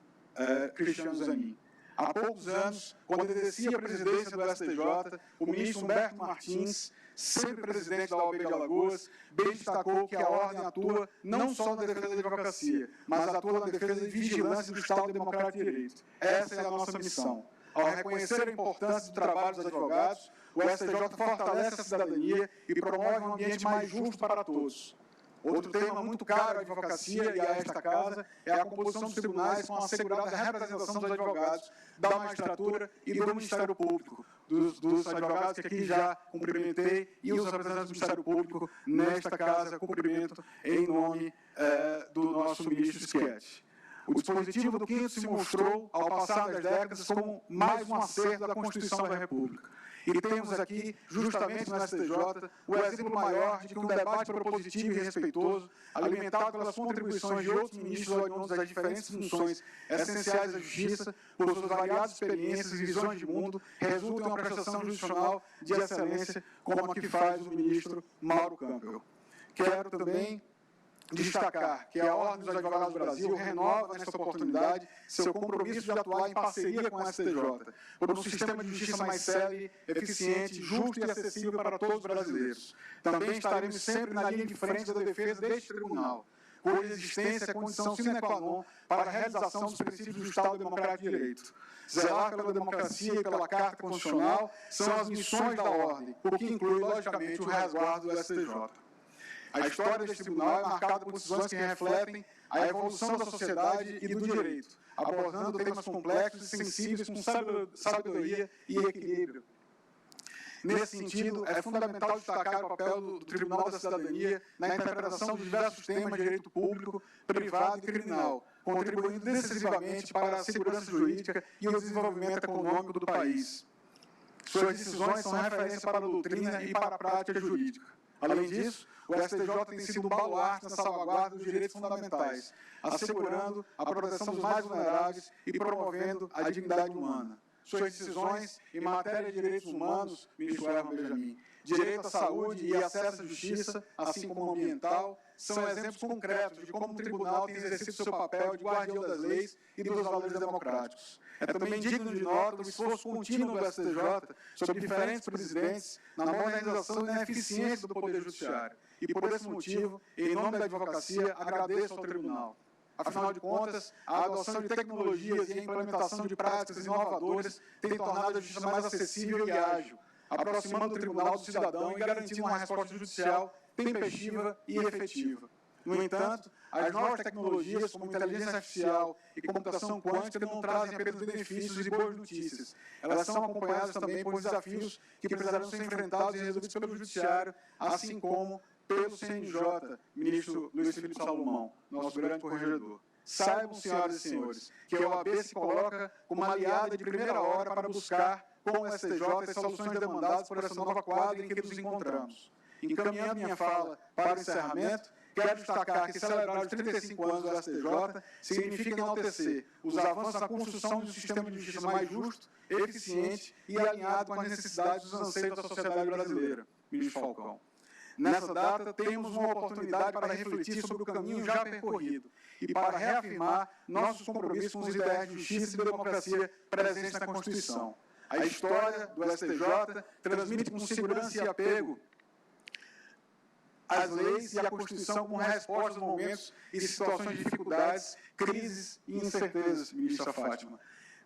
Cristiano Zanin. Há poucos anos, quando exercia a presidência do STJ, o ministro Humberto Martins, sempre presidente da OAB de Alagoas, bem destacou que a Ordem atua não só na defesa da advocacia, mas atua na defesa e vigilância do Estado Democrático de Direito. Essa é a nossa missão. Ao reconhecer a importância do trabalho dos advogados, o STJ fortalece a cidadania e promove um ambiente mais justo para todos. Outro tema muito caro à advocacia e a esta Casa é a composição dos tribunais com a assegurada representação dos advogados, da magistratura e do Ministério Público, dos advogados que aqui já cumprimentei e os representantes do Ministério Público nesta Casa cumprimento em nome do nosso ministro Schietti. O dispositivo do 5º se mostrou, ao passar das décadas, como mais um acerto da Constituição da República. E temos aqui, justamente no STJ, o exemplo maior de que um debate propositivo e respeitoso, alimentado pelas contribuições de outros ministros oriundos das diferentes funções essenciais da Justiça, por suas variadas experiências e visões de mundo, resulta em uma prestação jurisdicional de excelência, como a que faz o ministro Mauro Campbell. Quero também destacar que a Ordem dos Advogados do Brasil renova, nesta oportunidade, seu compromisso de atuar em parceria com a STJ, por um sistema de justiça mais célere, eficiente, justo e acessível para todos os brasileiros. Também estaremos sempre na linha de frente da defesa deste tribunal, cuja existência é condição sine qua non para a realização dos princípios do Estado Democrático de Direito. Zelar pela democracia e pela Carta Constitucional são as missões da Ordem, o que inclui, logicamente, o resguardo do STJ. A história deste tribunal é marcada por decisões que refletem a evolução da sociedade e do direito, abordando temas complexos e sensíveis com sabedoria e equilíbrio. Nesse sentido, é fundamental destacar o papel do Tribunal da Cidadania na interpretação de diversos temas de direito público, privado e criminal, contribuindo decisivamente para a segurança jurídica e o desenvolvimento econômico do país. Suas decisões são referência para a doutrina e para a prática jurídica. Além disso, o STJ tem sido um baluarte na salvaguarda dos direitos fundamentais, assegurando a proteção dos mais vulneráveis e promovendo a dignidade humana. Suas decisões em matéria de direitos humanos, ministro Herman Benjamin, direito à saúde e acesso à justiça, assim como ambiental, são exemplos concretos de como o tribunal tem exercido seu papel de guardião das leis e dos valores democráticos. É também digno de nota o esforço contínuo do STJ sob diferentes presidentes na modernização e na eficiência do Poder Judiciário. E por esse motivo, em nome da advocacia, agradeço ao tribunal. Afinal de contas, a adoção de tecnologias e a implementação de práticas inovadoras tem tornado a justiça mais acessível e ágil, aproximando o tribunal do cidadão e garantindo uma resposta judicial tempestiva e efetiva. No entanto, as novas tecnologias, como inteligência artificial e computação quântica, não trazem apenas benefícios e boas notícias. Elas são acompanhadas também por desafios que precisarão ser enfrentados e resolvidos pelo Judiciário, assim como pelo CNJ, ministro Luiz Felipe Salomão, nosso grande corregedor. Saibam, senhoras e senhores, que a OAB se coloca como uma aliada de primeira hora para buscar, com o STJ, as soluções demandadas por essa nova quadra em que nos encontramos. Encaminhando minha fala para o encerramento, quero destacar que celebrar os 35 anos do STJ significa enaltecer os avanços na construção de um sistema de justiça mais justo, eficiente e alinhado com as necessidades e os anseios da sociedade brasileira, ministro Falcão. Nessa data, temos uma oportunidade para refletir sobre o caminho já percorrido e para reafirmar nossos compromissos com os ideais de justiça e de democracia presentes na Constituição. A história do STJ transmite com segurança e apego as leis e a Constituição como resposta aos momentos e situações de dificuldades, crises e incertezas, ministra Fátima.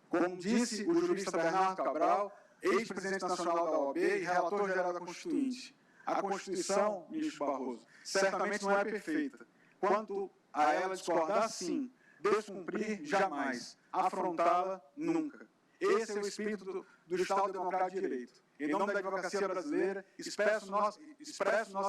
Como disse o jurista Bernardo Cabral, ex-presidente nacional da OAB e relator-geral da Constituinte, a Constituição, ministro Barroso, certamente não é perfeita. Quanto a ela discordar, sim. Descumprir, jamais. Afrontá-la, nunca. Esse é o espírito do Estado Democrático de Direito. Em nome da advocacia brasileira, expresso nossa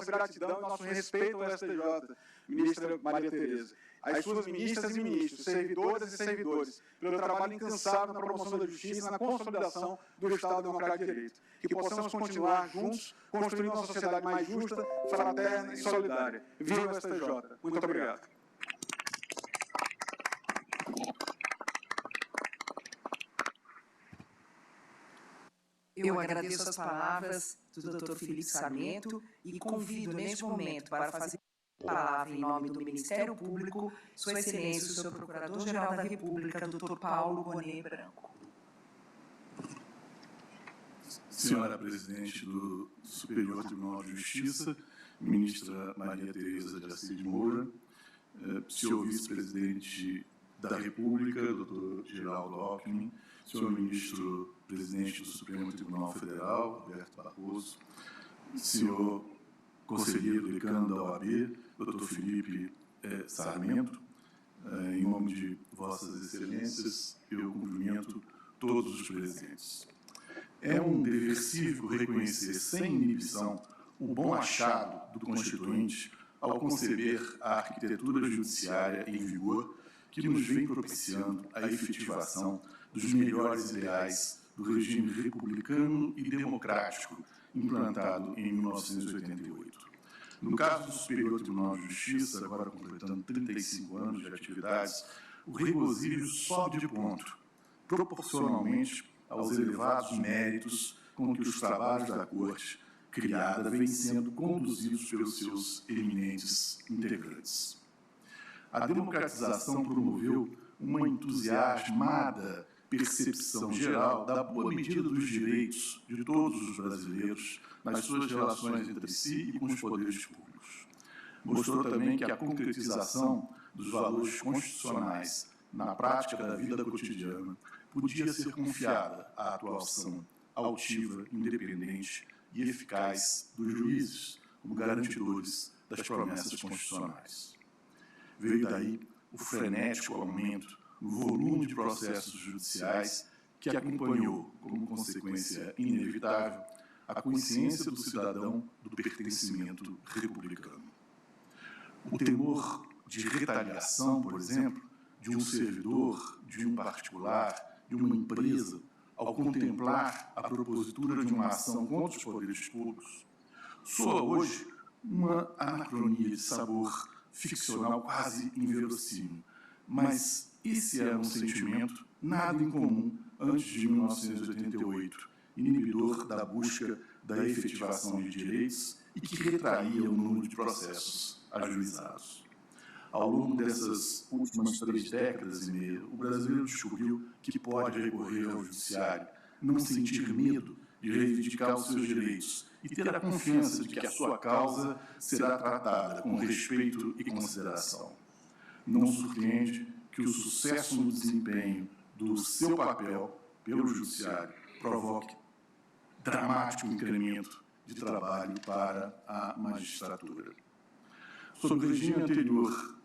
gratidão e nosso respeito ao STJ, ministra Maria Tereza, às suas ministras e ministros, servidoras e servidores, pelo trabalho incansável na promoção da justiça e na consolidação do Estado Democrático de Direito. Que possamos continuar juntos, construindo uma sociedade mais justa, fraterna e solidária. Viva o STJ! Muito obrigado. Eu agradeço as palavras do Dr. Felipe Sarmento e convido, neste momento, para fazer a palavra em nome do Ministério Público, Sua Excelência, o Senhor Procurador-Geral da República, Dr. Paulo Bonet Branco. Senhora Presidente do Superior Tribunal de Justiça, Ministra Maria Tereza de Assis Moura, Senhor Vice-Presidente da República, Dr. Geraldo Alckmin, Senhor Ministro Presidente do Supremo Tribunal Federal, Roberto Barroso, Senhor Conselheiro Decano da OAB, Dr. Felipe Sarmento, em nome de Vossas Excelências, eu cumprimento todos os presentes. É um dever cívico reconhecer sem inibição o bom achado do Constituinte ao conceber a arquitetura judiciária em vigor que nos vem propiciando a efetivação dos melhores ideais do regime republicano e democrático implantado em 1988. No caso do Superior Tribunal de Justiça, agora completando 35 anos de atividades, o regozijo sobe de ponto, proporcionalmente aos elevados méritos com que os trabalhos da Corte criada vêm sendo conduzidos pelos seus eminentes integrantes. A democratização promoveu uma entusiasmada percepção geral da boa medida dos direitos de todos os brasileiros nas suas relações entre si e com os poderes públicos. Mostrou também que a concretização dos valores constitucionais na prática da vida cotidiana podia ser confiada à atuação altiva, independente e eficaz dos juízes, como garantidores das promessas constitucionais. Veio daí o frenético aumento no volume de processos judiciais que acompanhou, como consequência inevitável, a consciência do cidadão do pertencimento republicano. O temor de retaliação, por exemplo, de um servidor, de um particular, de uma empresa, ao contemplar a propositura de uma ação contra os poderes públicos, soa hoje uma anacronia de sabor ficcional quase inverossímil, mas esse era um sentimento nada incomum antes de 1988, inibidor da busca da efetivação de direitos e que retraía o número de processos ajuizados. Ao longo dessas últimas 3 décadas e meia, o brasileiro descobriu que pode recorrer ao judiciário, não sentir medo de reivindicar os seus direitos e ter a confiança de que a sua causa será tratada com respeito e consideração. Não surpreende que o sucesso no desempenho do seu papel pelo judiciário provoque dramático incremento de trabalho para a magistratura. Sob o regime anterior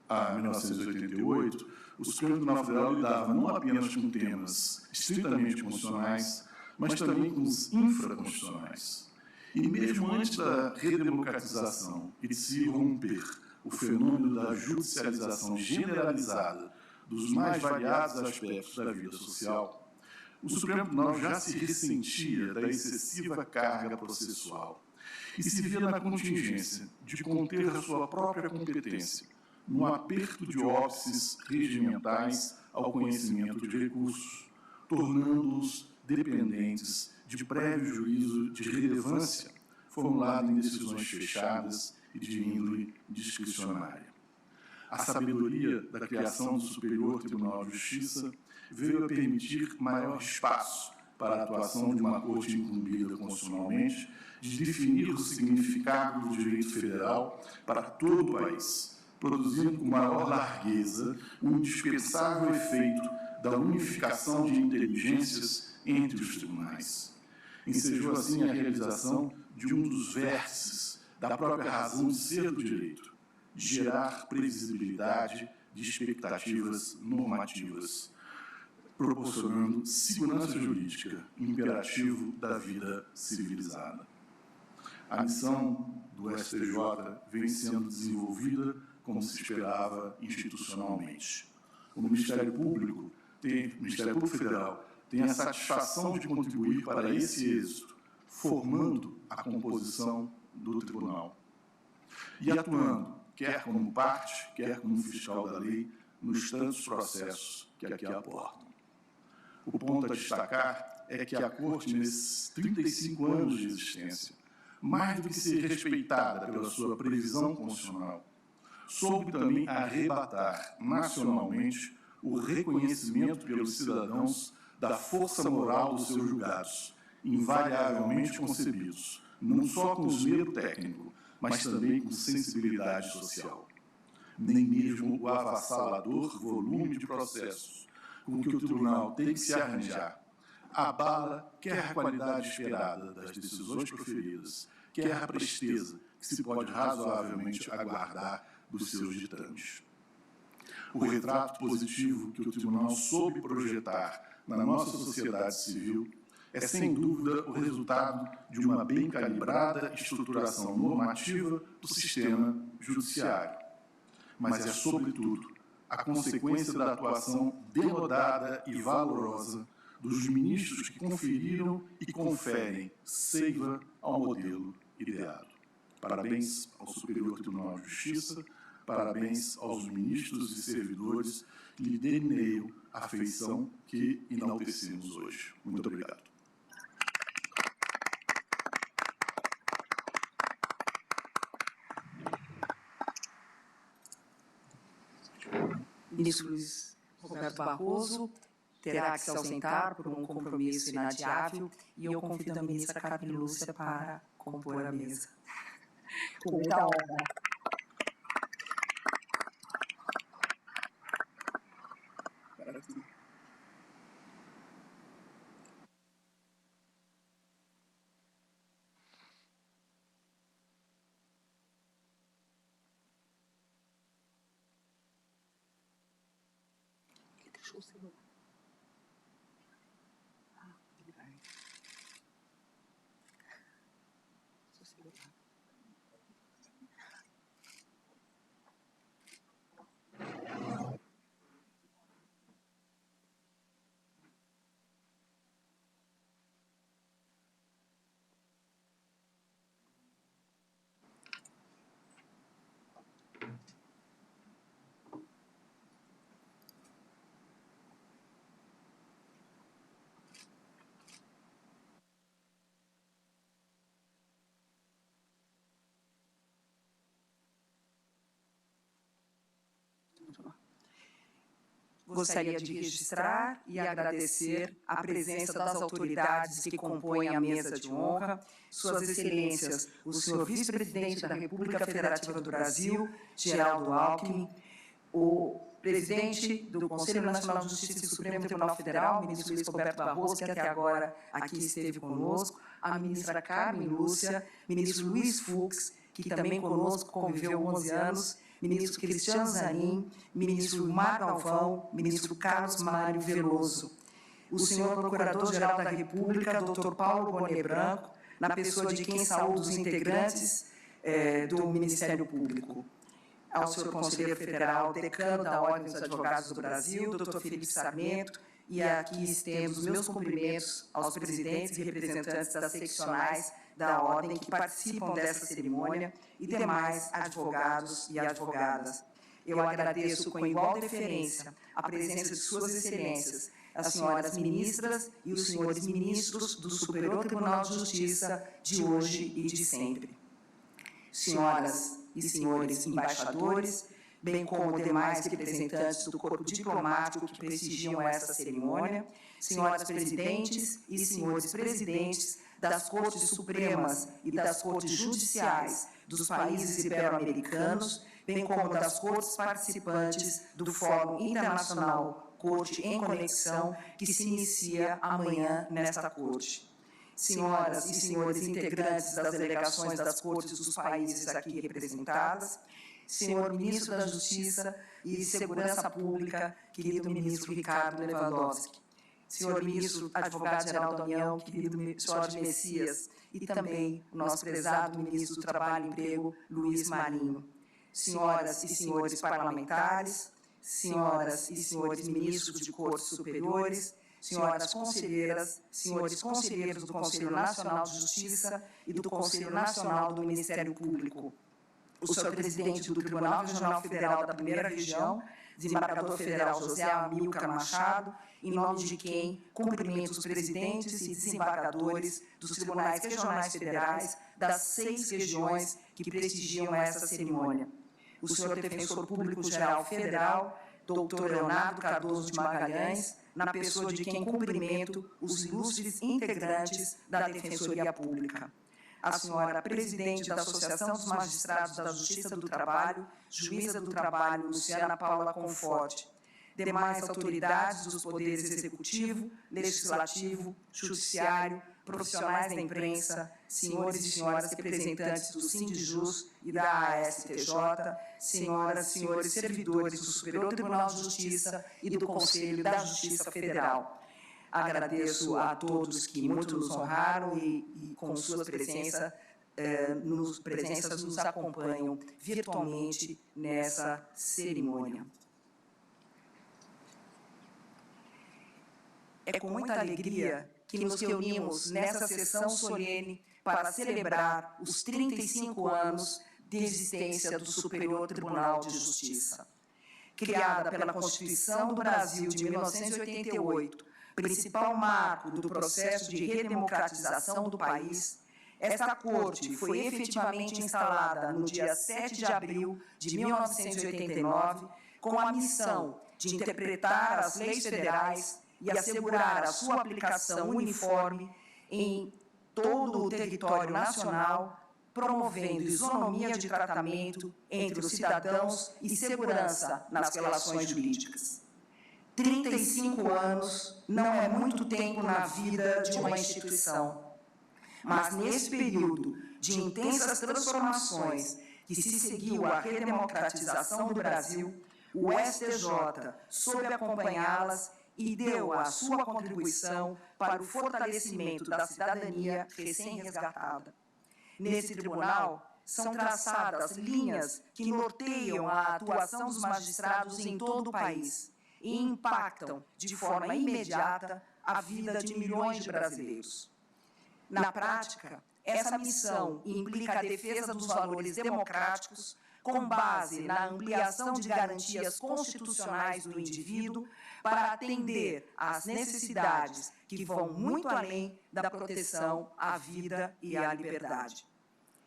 a 1988, o Supremo Tribunal Federal lidava não apenas com temas estritamente constitucionais, mas também com os infraconstitucionais. E mesmo antes da redemocratização e de se romper o fenômeno da judicialização generalizada dos mais variados aspectos da vida social, o Supremo Tribunal já se ressentia da excessiva carga processual e se via na contingência de conter a sua própria competência no aperto de óbices regimentais ao conhecimento de recursos, tornando-os dependentes de prévio juízo de relevância formulado em decisões fechadas e de índole discricionária. A sabedoria da criação do Superior Tribunal de Justiça veio a permitir maior espaço para a atuação de uma corte incumbida constitucionalmente de definir o significado do direito federal para todo o país, produzindo com maior largueza o indispensável efeito da unificação de inteligências entre os tribunais. Ensejou assim a realização de um dos vértices da própria razão de ser do direito, de gerar previsibilidade de expectativas normativas, proporcionando segurança jurídica, imperativo da vida civilizada. A missão do STJ vem sendo desenvolvida como se esperava institucionalmente. O Ministério Público Federal tem a satisfação de contribuir para esse êxito, formando a composição do tribunal e atuando, quer como parte, quer como fiscal da lei, nos tantos processos que aqui aportam. O ponto a destacar é que a Corte, nesses 35 anos de existência, mais do que ser respeitada pela sua previsão constitucional, soube também arrebatar nacionalmente o reconhecimento pelos cidadãos da força moral dos seus julgados, invariavelmente concebidos, não só com esmero técnico, mas também com sensibilidade social. Nem mesmo o avassalador volume de processos com que o tribunal tem que se arranjar abala quer a qualidade esperada das decisões proferidas, quer a presteza que se pode razoavelmente aguardar dos seus ditames. O retrato positivo que o tribunal soube projetar na nossa sociedade civil é, sem dúvida, o resultado de uma bem calibrada estruturação normativa do sistema judiciário, mas é, sobretudo, a consequência da atuação denodada e valorosa dos ministros que conferiram e conferem seiva ao modelo ideado. Parabéns ao Superior Tribunal de Justiça, parabéns aos ministros e servidores que lhe delineiam a feição que enaltecemos hoje. Muito obrigado. Ministro Luiz Roberto Barroso terá que se ausentar por um compromisso inadiável e eu convido a ministra Carmen Lúcia para compor a mesa. Com muita honra. Deixou o celular. Ele vai. Seu celular. Gostaria de registrar e agradecer a presença das autoridades que compõem a mesa de honra, Suas Excelências, o senhor Vice-Presidente da República Federativa do Brasil, Geraldo Alckmin, o Presidente do Conselho Nacional de Justiça e do Supremo Tribunal Federal, ministro Luiz Roberto Barroso, que até agora aqui esteve conosco, a ministra Carmen Lúcia, ministro Luiz Fux, que também conosco conviveu 11 anos, ministro Cristiano Zanin, ministro Mar Galvão, ministro Carlos Mário Veloso, o senhor Procurador-Geral da República, doutor Paulo Bonet Branco, na pessoa de quem saúdo os integrantes do Ministério Público, ao senhor Conselheiro Federal, decano da Ordem dos Advogados do Brasil, doutor Felipe Sarmento, e aqui estemos os meus cumprimentos aos presidentes e representantes das seccionais da Ordem que participam dessa cerimônia e demais advogados e advogadas. Eu agradeço com igual deferência a presença de Suas Excelências, as senhoras ministras e os senhores ministros do Superior Tribunal de Justiça de hoje e de sempre. Senhoras e senhores embaixadores, bem como demais representantes do corpo diplomático que prestigiam esta cerimônia, senhoras presidentes e senhores presidentes das Cortes Supremas e das Cortes Judiciais dos países ibero-americanos, bem como das Cortes participantes do Fórum Internacional Corte em Conexão, que se inicia amanhã nesta Corte. Senhoras e senhores integrantes das delegações das Cortes dos países aqui representadas, senhor Ministro da Justiça e Segurança Pública, querido Ministro Ricardo Lewandowski, senhor Ministro Advogado-Geral da União, querido Jorge Messias, e também o nosso prezado Ministro do Trabalho e Emprego, Luiz Marinho, senhoras e senhores parlamentares, senhoras e senhores ministros de cortes superiores, senhoras conselheiras, senhores conselheiros do Conselho Nacional de Justiça e do Conselho Nacional do Ministério Público, o senhor presidente do Tribunal Regional Federal da Primeira Região, desembargador federal José Amílcar Machado, em nome de quem cumprimento os presidentes e desembargadores dos tribunais regionais federais das 6 regiões que prestigiam essa cerimônia. O senhor defensor público-geral federal, doutor Leonardo Cardoso de Magalhães, na pessoa de quem cumprimento os ilustres integrantes da Defensoria Pública. A senhora presidente da Associação dos Magistrados da Justiça do Trabalho, juíza do trabalho Luciana Paula Conforte, demais autoridades dos poderes executivo, legislativo, judiciário, profissionais da imprensa, senhores e senhoras representantes do Sindijus e da ASTJ, senhoras e senhores servidores do Superior Tribunal de Justiça e do Conselho da Justiça Federal. Agradeço a todos que muito nos honraram e com suas presenças nos acompanham virtualmente nessa cerimônia. É com muita alegria que nos reunimos nessa sessão solene para celebrar os 35 anos de existência do Superior Tribunal de Justiça. Criada pela Constituição do Brasil de 1988, principal marco do processo de redemocratização do país, esta Corte foi efetivamente instalada no dia 7 de abril de 1989, com a missão de interpretar as leis federais e assegurar a sua aplicação uniforme em todo o território nacional, promovendo isonomia de tratamento entre os cidadãos e segurança nas relações jurídicas. 35 anos não é muito tempo na vida de uma instituição, mas nesse período de intensas transformações que se seguiu à redemocratização do Brasil, o STJ soube acompanhá-las e deu a sua contribuição para o fortalecimento da cidadania recém-resgatada. Nesse tribunal, são traçadas linhas que norteiam a atuação dos magistrados em todo o país e impactam de forma imediata a vida de milhões de brasileiros. Na prática, essa missão implica a defesa dos valores democráticos com base na ampliação de garantias constitucionais do indivíduo para atender às necessidades que vão muito além da proteção à vida e à liberdade.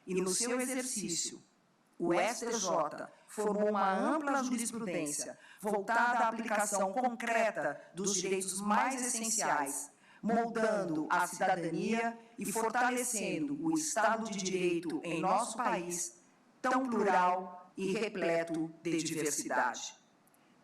E no seu exercício, o STJ formou uma ampla jurisprudência voltada à aplicação concreta dos direitos mais essenciais, moldando a cidadania e fortalecendo o Estado de Direito em nosso país, tão plural e repleto de diversidade.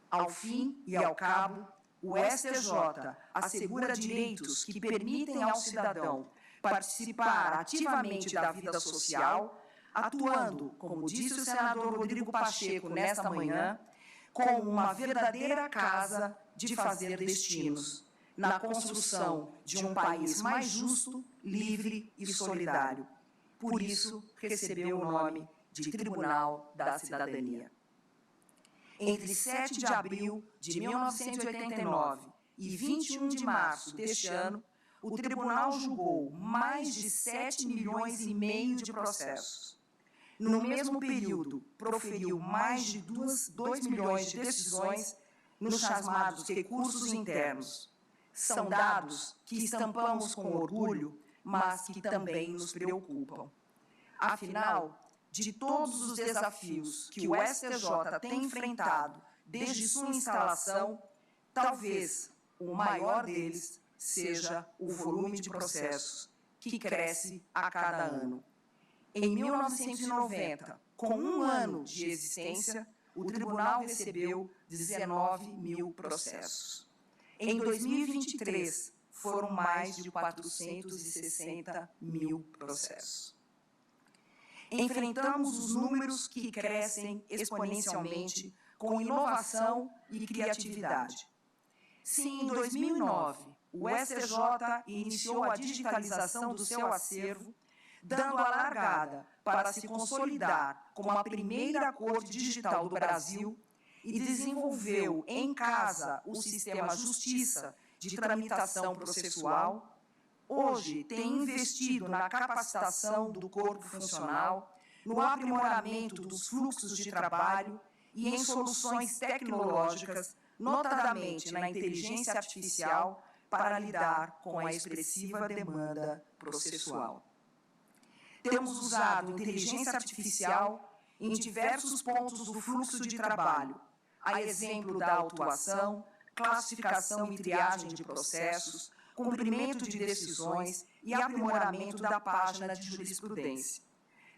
Ao fim e ao cabo, o STJ assegura direitos que permitem ao cidadão participar ativamente da vida social, atuando, como disse o senador Rodrigo Pacheco nesta manhã, com uma verdadeira casa de fazer destinos, na construção de um país mais justo, livre e solidário. Por isso, recebeu o nome de Tribunal da Cidadania. Entre 7 de abril de 1989 e 21 de março deste ano, o tribunal julgou mais de 7 milhões e meio de processos. No mesmo período, proferiu mais de 2 milhões de decisões nos chamados recursos internos. São dados que estampamos com orgulho, mas que também nos preocupam. Afinal, de todos os desafios que o STJ tem enfrentado desde sua instalação, talvez o maior deles seja o volume de processos, que cresce a cada ano. Em 1990, com um ano de existência, o tribunal recebeu 19 mil processos. Em 2023, foram mais de 460 mil processos. Enfrentamos os números que crescem exponencialmente com inovação e criatividade. Se em 2009 o STJ iniciou a digitalização do seu acervo, dando a largada para se consolidar como a primeira corte digital do Brasil e desenvolveu em casa o sistema Justiça de tramitação processual, hoje tem investido na capacitação do corpo funcional, no aprimoramento dos fluxos de trabalho e em soluções tecnológicas, notadamente na inteligência artificial, para lidar com a expressiva demanda processual. Temos usado inteligência artificial em diversos pontos do fluxo de trabalho, a exemplo da autuação, classificação e triagem de processos, cumprimento de decisões e aprimoramento da página de jurisprudência.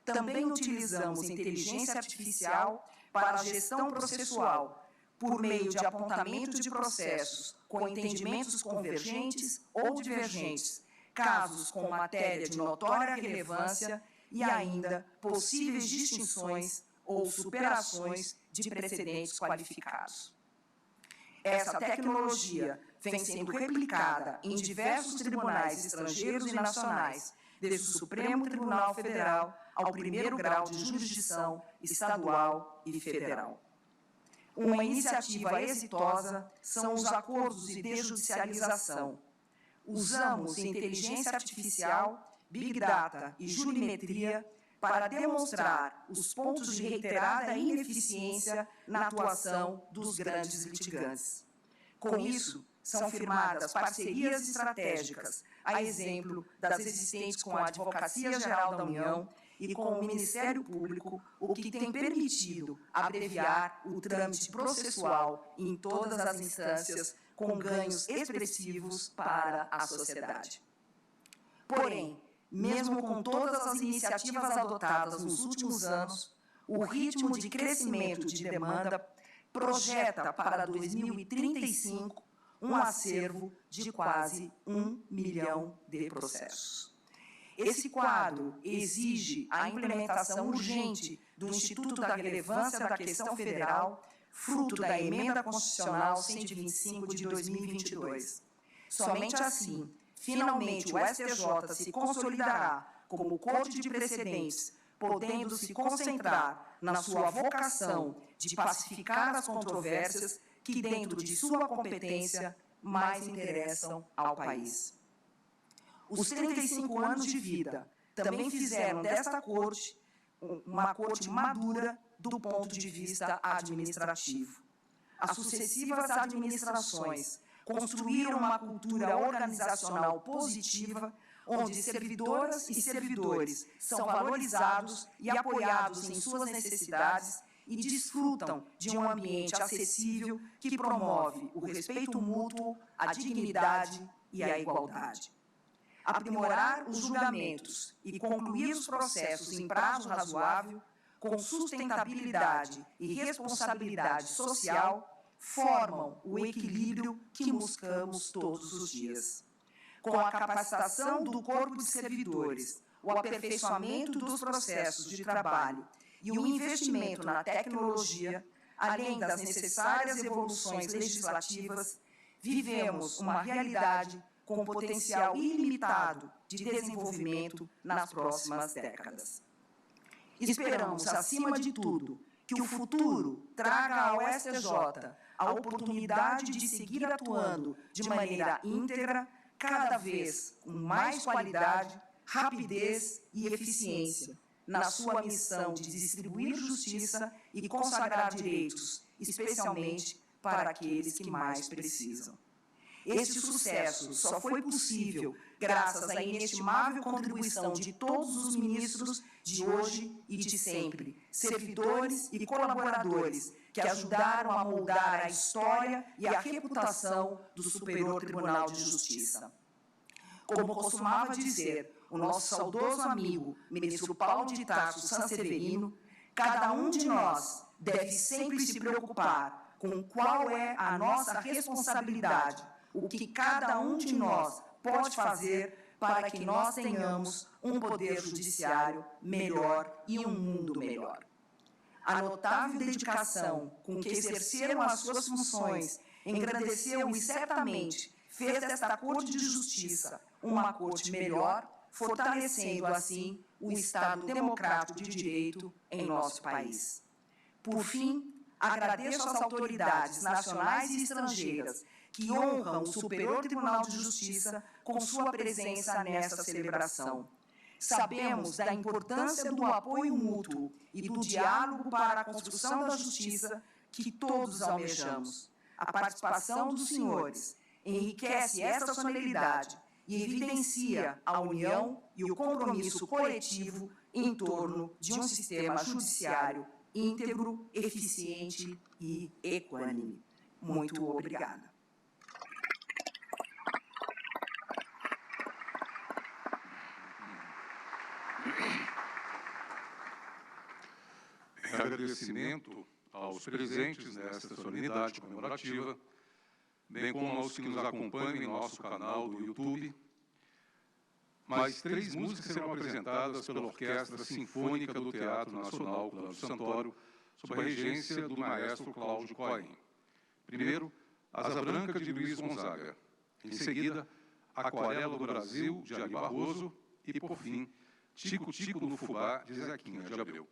Também utilizamos inteligência artificial para a gestão processual, por meio de apontamento de processos com entendimentos convergentes ou divergentes, casos com matéria de notória relevância e ainda possíveis distinções ou superações de precedentes qualificados. Essa tecnologia vem sendo replicada em diversos tribunais estrangeiros e nacionais, desde o Supremo Tribunal Federal ao primeiro grau de jurisdição estadual e federal. Uma iniciativa exitosa são os acordos de desjudicialização. Usamos inteligência artificial, Big Data e jurimetria para demonstrar os pontos de reiterada ineficiência na atuação dos grandes litigantes. Com isso, são firmadas parcerias estratégicas, a exemplo das existentes com a Advocacia Geral da União e com o Ministério Público, o que tem permitido abreviar o trâmite processual em todas as instâncias, com ganhos expressivos para a sociedade. Porém, mesmo com todas as iniciativas adotadas nos últimos anos, o ritmo de crescimento de demanda projeta para 2035 um acervo de quase 1 milhão de processos. Esse quadro exige a implementação urgente do Instituto da Relevância da Questão Federal, fruto da Emenda Constitucional 125 de 2022. Somente assim, finalmente, o STJ se consolidará como corte de precedentes, podendo se concentrar na sua vocação de pacificar as controvérsias que, dentro de sua competência, mais interessam ao país. Os 35 anos de vida também fizeram desta corte uma corte madura do ponto de vista administrativo. As sucessivas administrações construíram uma cultura organizacional positiva, onde servidoras e servidores são valorizados e apoiados em suas necessidades e desfrutam de um ambiente acessível que promove o respeito mútuo, a dignidade e a igualdade. Aprimorar os julgamentos e concluir os processos em prazo razoável, com sustentabilidade e responsabilidade social, formam o equilíbrio que buscamos todos os dias. Com a capacitação do corpo de servidores, o aperfeiçoamento dos processos de trabalho e o investimento na tecnologia, além das necessárias evoluções legislativas, vivemos uma realidade com potencial ilimitado de desenvolvimento nas próximas décadas. Esperamos, acima de tudo, que o futuro traga ao STJ a oportunidade de seguir atuando de maneira íntegra, cada vez com mais qualidade, rapidez e eficiência, na sua missão de distribuir justiça e consagrar direitos, especialmente para aqueles que mais precisam. Este sucesso só foi possível graças à inestimável contribuição de todos os ministros de hoje e de sempre, servidores e colaboradores que ajudaram a moldar a história e a reputação do Superior Tribunal de Justiça. Como costumava dizer o nosso saudoso amigo, ministro Paulo de Tarso Sanseverino, cada um de nós deve sempre se preocupar com qual é a nossa responsabilidade, o que cada um de nós pode fazer para que nós tenhamos um poder judiciário melhor e um mundo melhor. A notável dedicação com que exerceram as suas funções engrandeceu e certamente fez desta Corte de Justiça uma corte melhor, fortalecendo assim o Estado democrático de direito em nosso país. Por fim, agradeço às autoridades nacionais e estrangeiras que honram o Superior Tribunal de Justiça com sua presença nesta celebração. Sabemos da importância do apoio mútuo e do diálogo para a construção da justiça que todos almejamos. A participação dos senhores enriquece essa solenidade e evidencia a união e o compromisso coletivo em torno de um sistema judiciário íntegro, eficiente e equânime. Muito obrigada. Em agradecimento aos presentes nesta solenidade comemorativa, bem como aos que nos acompanham em nosso canal do YouTube, mais 3 músicas serão apresentadas pela Orquestra Sinfônica do Teatro Nacional Cláudio Santoro, sob a regência do maestro Cláudio Cohen. Primeiro, Asa Branca de Luiz Gonzaga. Em seguida, Aquarela do Brasil, de Ari Barroso. E, por fim, Tico Tico do Fubá, de Zequinha de Abreu.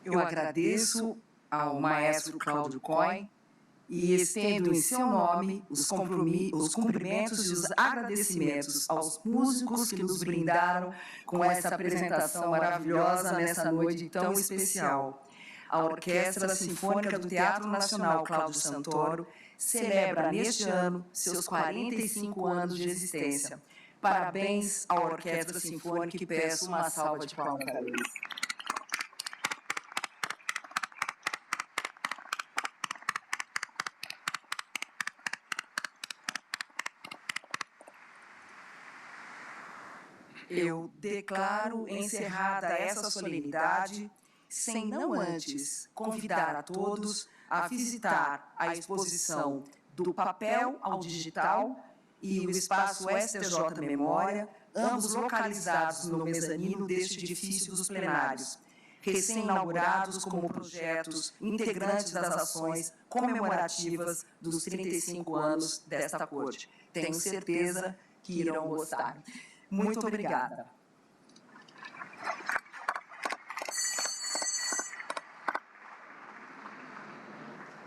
Eu agradeço ao maestro Cláudio Cohen e estendo em seu nome os cumprimentos e os agradecimentos aos músicos que nos brindaram com essa apresentação maravilhosa nessa noite tão especial. A Orquestra Sinfônica do Teatro Nacional Cláudio Santoro celebra neste ano seus 45 anos de existência. Parabéns à Orquestra Sinfônica e peço uma salva de palmas para eles. Eu declaro encerrada essa solenidade, sem não antes convidar a todos a visitar a exposição Do Papel ao Digital e o Espaço STJ Memória, ambos localizados no mezanino deste edifício dos plenários, recém-inaugurados como projetos integrantes das ações comemorativas dos 35 anos desta corte. Tenho certeza que irão gostar. Muito obrigada.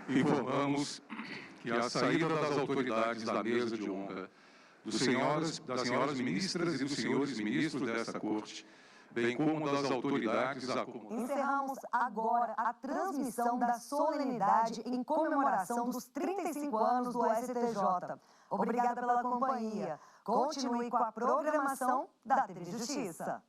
Informamos que a saída das autoridades da mesa de honra, das senhoras ministras e dos senhores ministros desta corte, bem como das autoridades acomodadas. Encerramos agora a transmissão da solenidade em comemoração dos 35 anos do STJ. Obrigada pela companhia. Continue com a programação da TV Justiça.